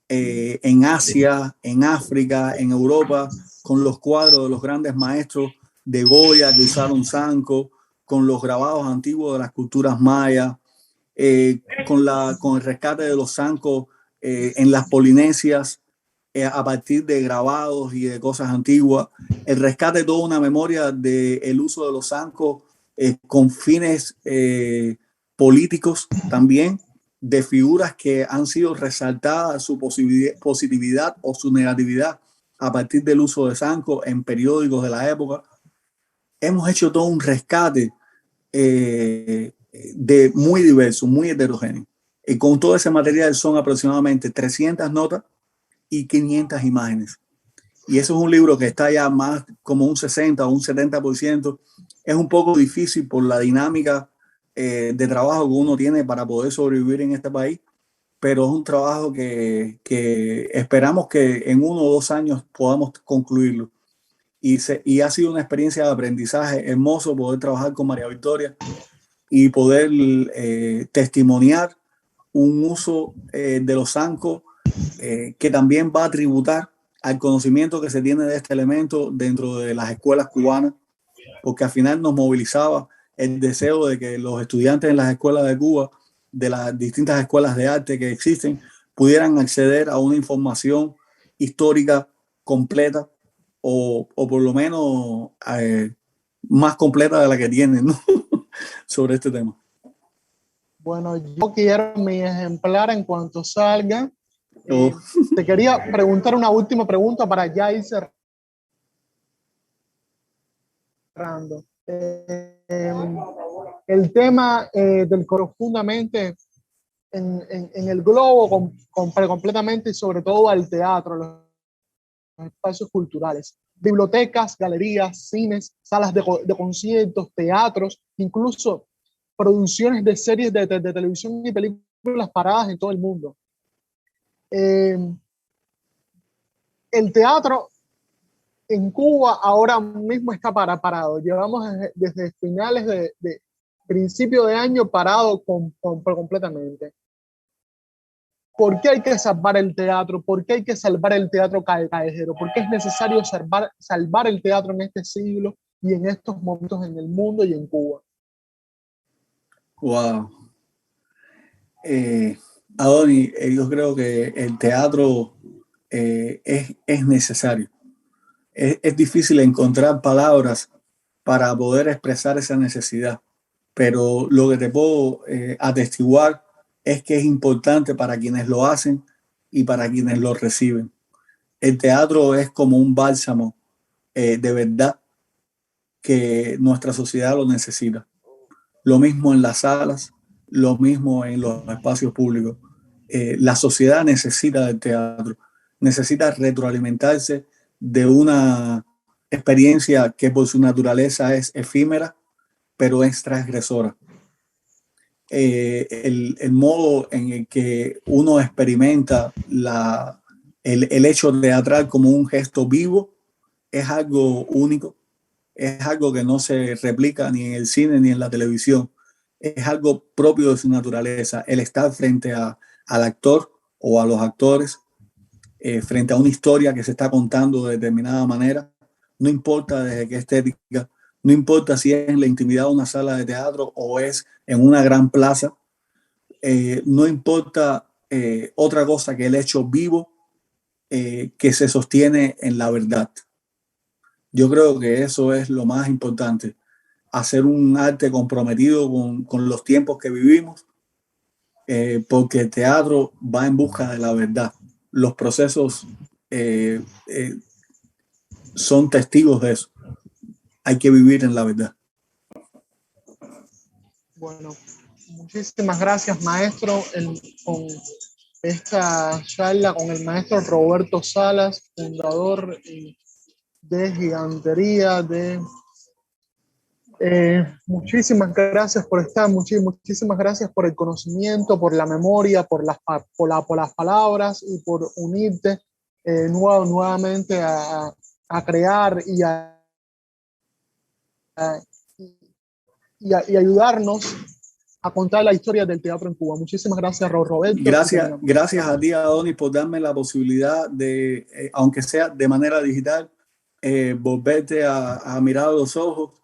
en Asia, en África, en Europa, con los cuadros de los grandes maestros de Goya que usaron zanco, con los grabados antiguos de las culturas mayas, con el rescate de los zancos en las Polinesias, a partir de grabados y de cosas antiguas, el rescate de toda una memoria del uso de los zancos con fines políticos también, de figuras que han sido resaltadas su positividad o su negatividad a partir del uso de zancos en periódicos de la época. Hemos hecho todo un rescate de muy diverso, muy heterogéneo. Y con todo ese material son aproximadamente 300 notas y 500 imágenes. Y eso es un libro que está ya más como un 60 o un 70%. Es un poco difícil por la dinámica de trabajo que uno tiene para poder sobrevivir en este país, pero es un trabajo que esperamos que en 1 o 2 años podamos concluirlo. Y ha sido una experiencia de aprendizaje hermoso poder trabajar con María Victoria y poder testimoniar un uso de los zancos que también va a tributar al conocimiento que se tiene de este elemento dentro de las escuelas cubanas, porque al final nos movilizaba el deseo de que los estudiantes en las escuelas de Cuba, de las distintas escuelas de arte que existen, pudieran acceder a una información histórica completa o por lo menos más completa de la que tienen, ¿no? sobre este tema. Bueno, yo quiero mi ejemplar en cuanto salga. Te quería preguntar una última pregunta para ya ir cerrando. el tema del profundamente en el globo, completamente y sobre todo al teatro, los espacios culturales, bibliotecas, galerías, cines, salas de conciertos, teatros, incluso producciones de series de televisión y películas paradas en todo el mundo. El teatro en Cuba ahora mismo está parado. Llevamos desde finales de principio de año parado completamente. ¿Por qué hay que salvar el teatro? ¿Por qué hay que salvar el teatro callejero? ¿Por qué es necesario salvar el teatro en este siglo y en estos momentos en el mundo y en Cuba? Wow. Adoni, yo creo que el teatro es necesario. Es difícil encontrar palabras para poder expresar esa necesidad, pero lo que te puedo atestiguar es que es importante para quienes lo hacen y para quienes lo reciben. El teatro es como un bálsamo de verdad que nuestra sociedad lo necesita. Lo mismo en las salas, lo mismo en los espacios públicos. La sociedad necesita del teatro, necesita retroalimentarse de una experiencia que por su naturaleza es efímera, pero es transgresora. El modo en el que uno experimenta el hecho teatral como un gesto vivo es algo único, es algo que no se replica ni en el cine ni en la televisión, es algo propio de su naturaleza, el estar frente al actor o a los actores, frente a una historia que se está contando de determinada manera, no importa desde qué estética, no importa si es en la intimidad de una sala de teatro o es en una gran plaza, no importa otra cosa que el hecho vivo que se sostiene en la verdad. Yo creo que eso es lo más importante, hacer un arte comprometido con los tiempos que vivimos, porque el teatro va en busca de la verdad. Los procesos eh, eh, son testigos de eso. Hay que vivir en la verdad. Bueno, muchísimas gracias, maestro, con esta charla con el maestro Roberto Salas, fundador de Gigantería, muchísimas gracias por estar, muchísimas gracias por el conocimiento, por la memoria, por las palabras y por unirte nuevamente a crear y ayudarnos a contar la historia del teatro en Cuba. Muchísimas gracias, Roberto. Gracias a ti, Adonis, por darme la posibilidad de, aunque sea de manera digital, volverte a mirar a los ojos,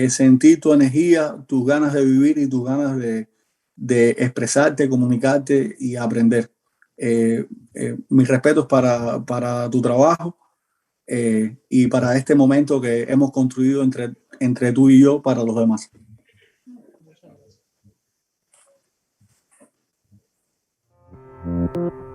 sentir tu energía, tus ganas de vivir y tus ganas de expresarte, comunicarte y aprender. Mis respetos para tu trabajo y para este momento que hemos construido entre tú y yo para los demás. Muchas gracias.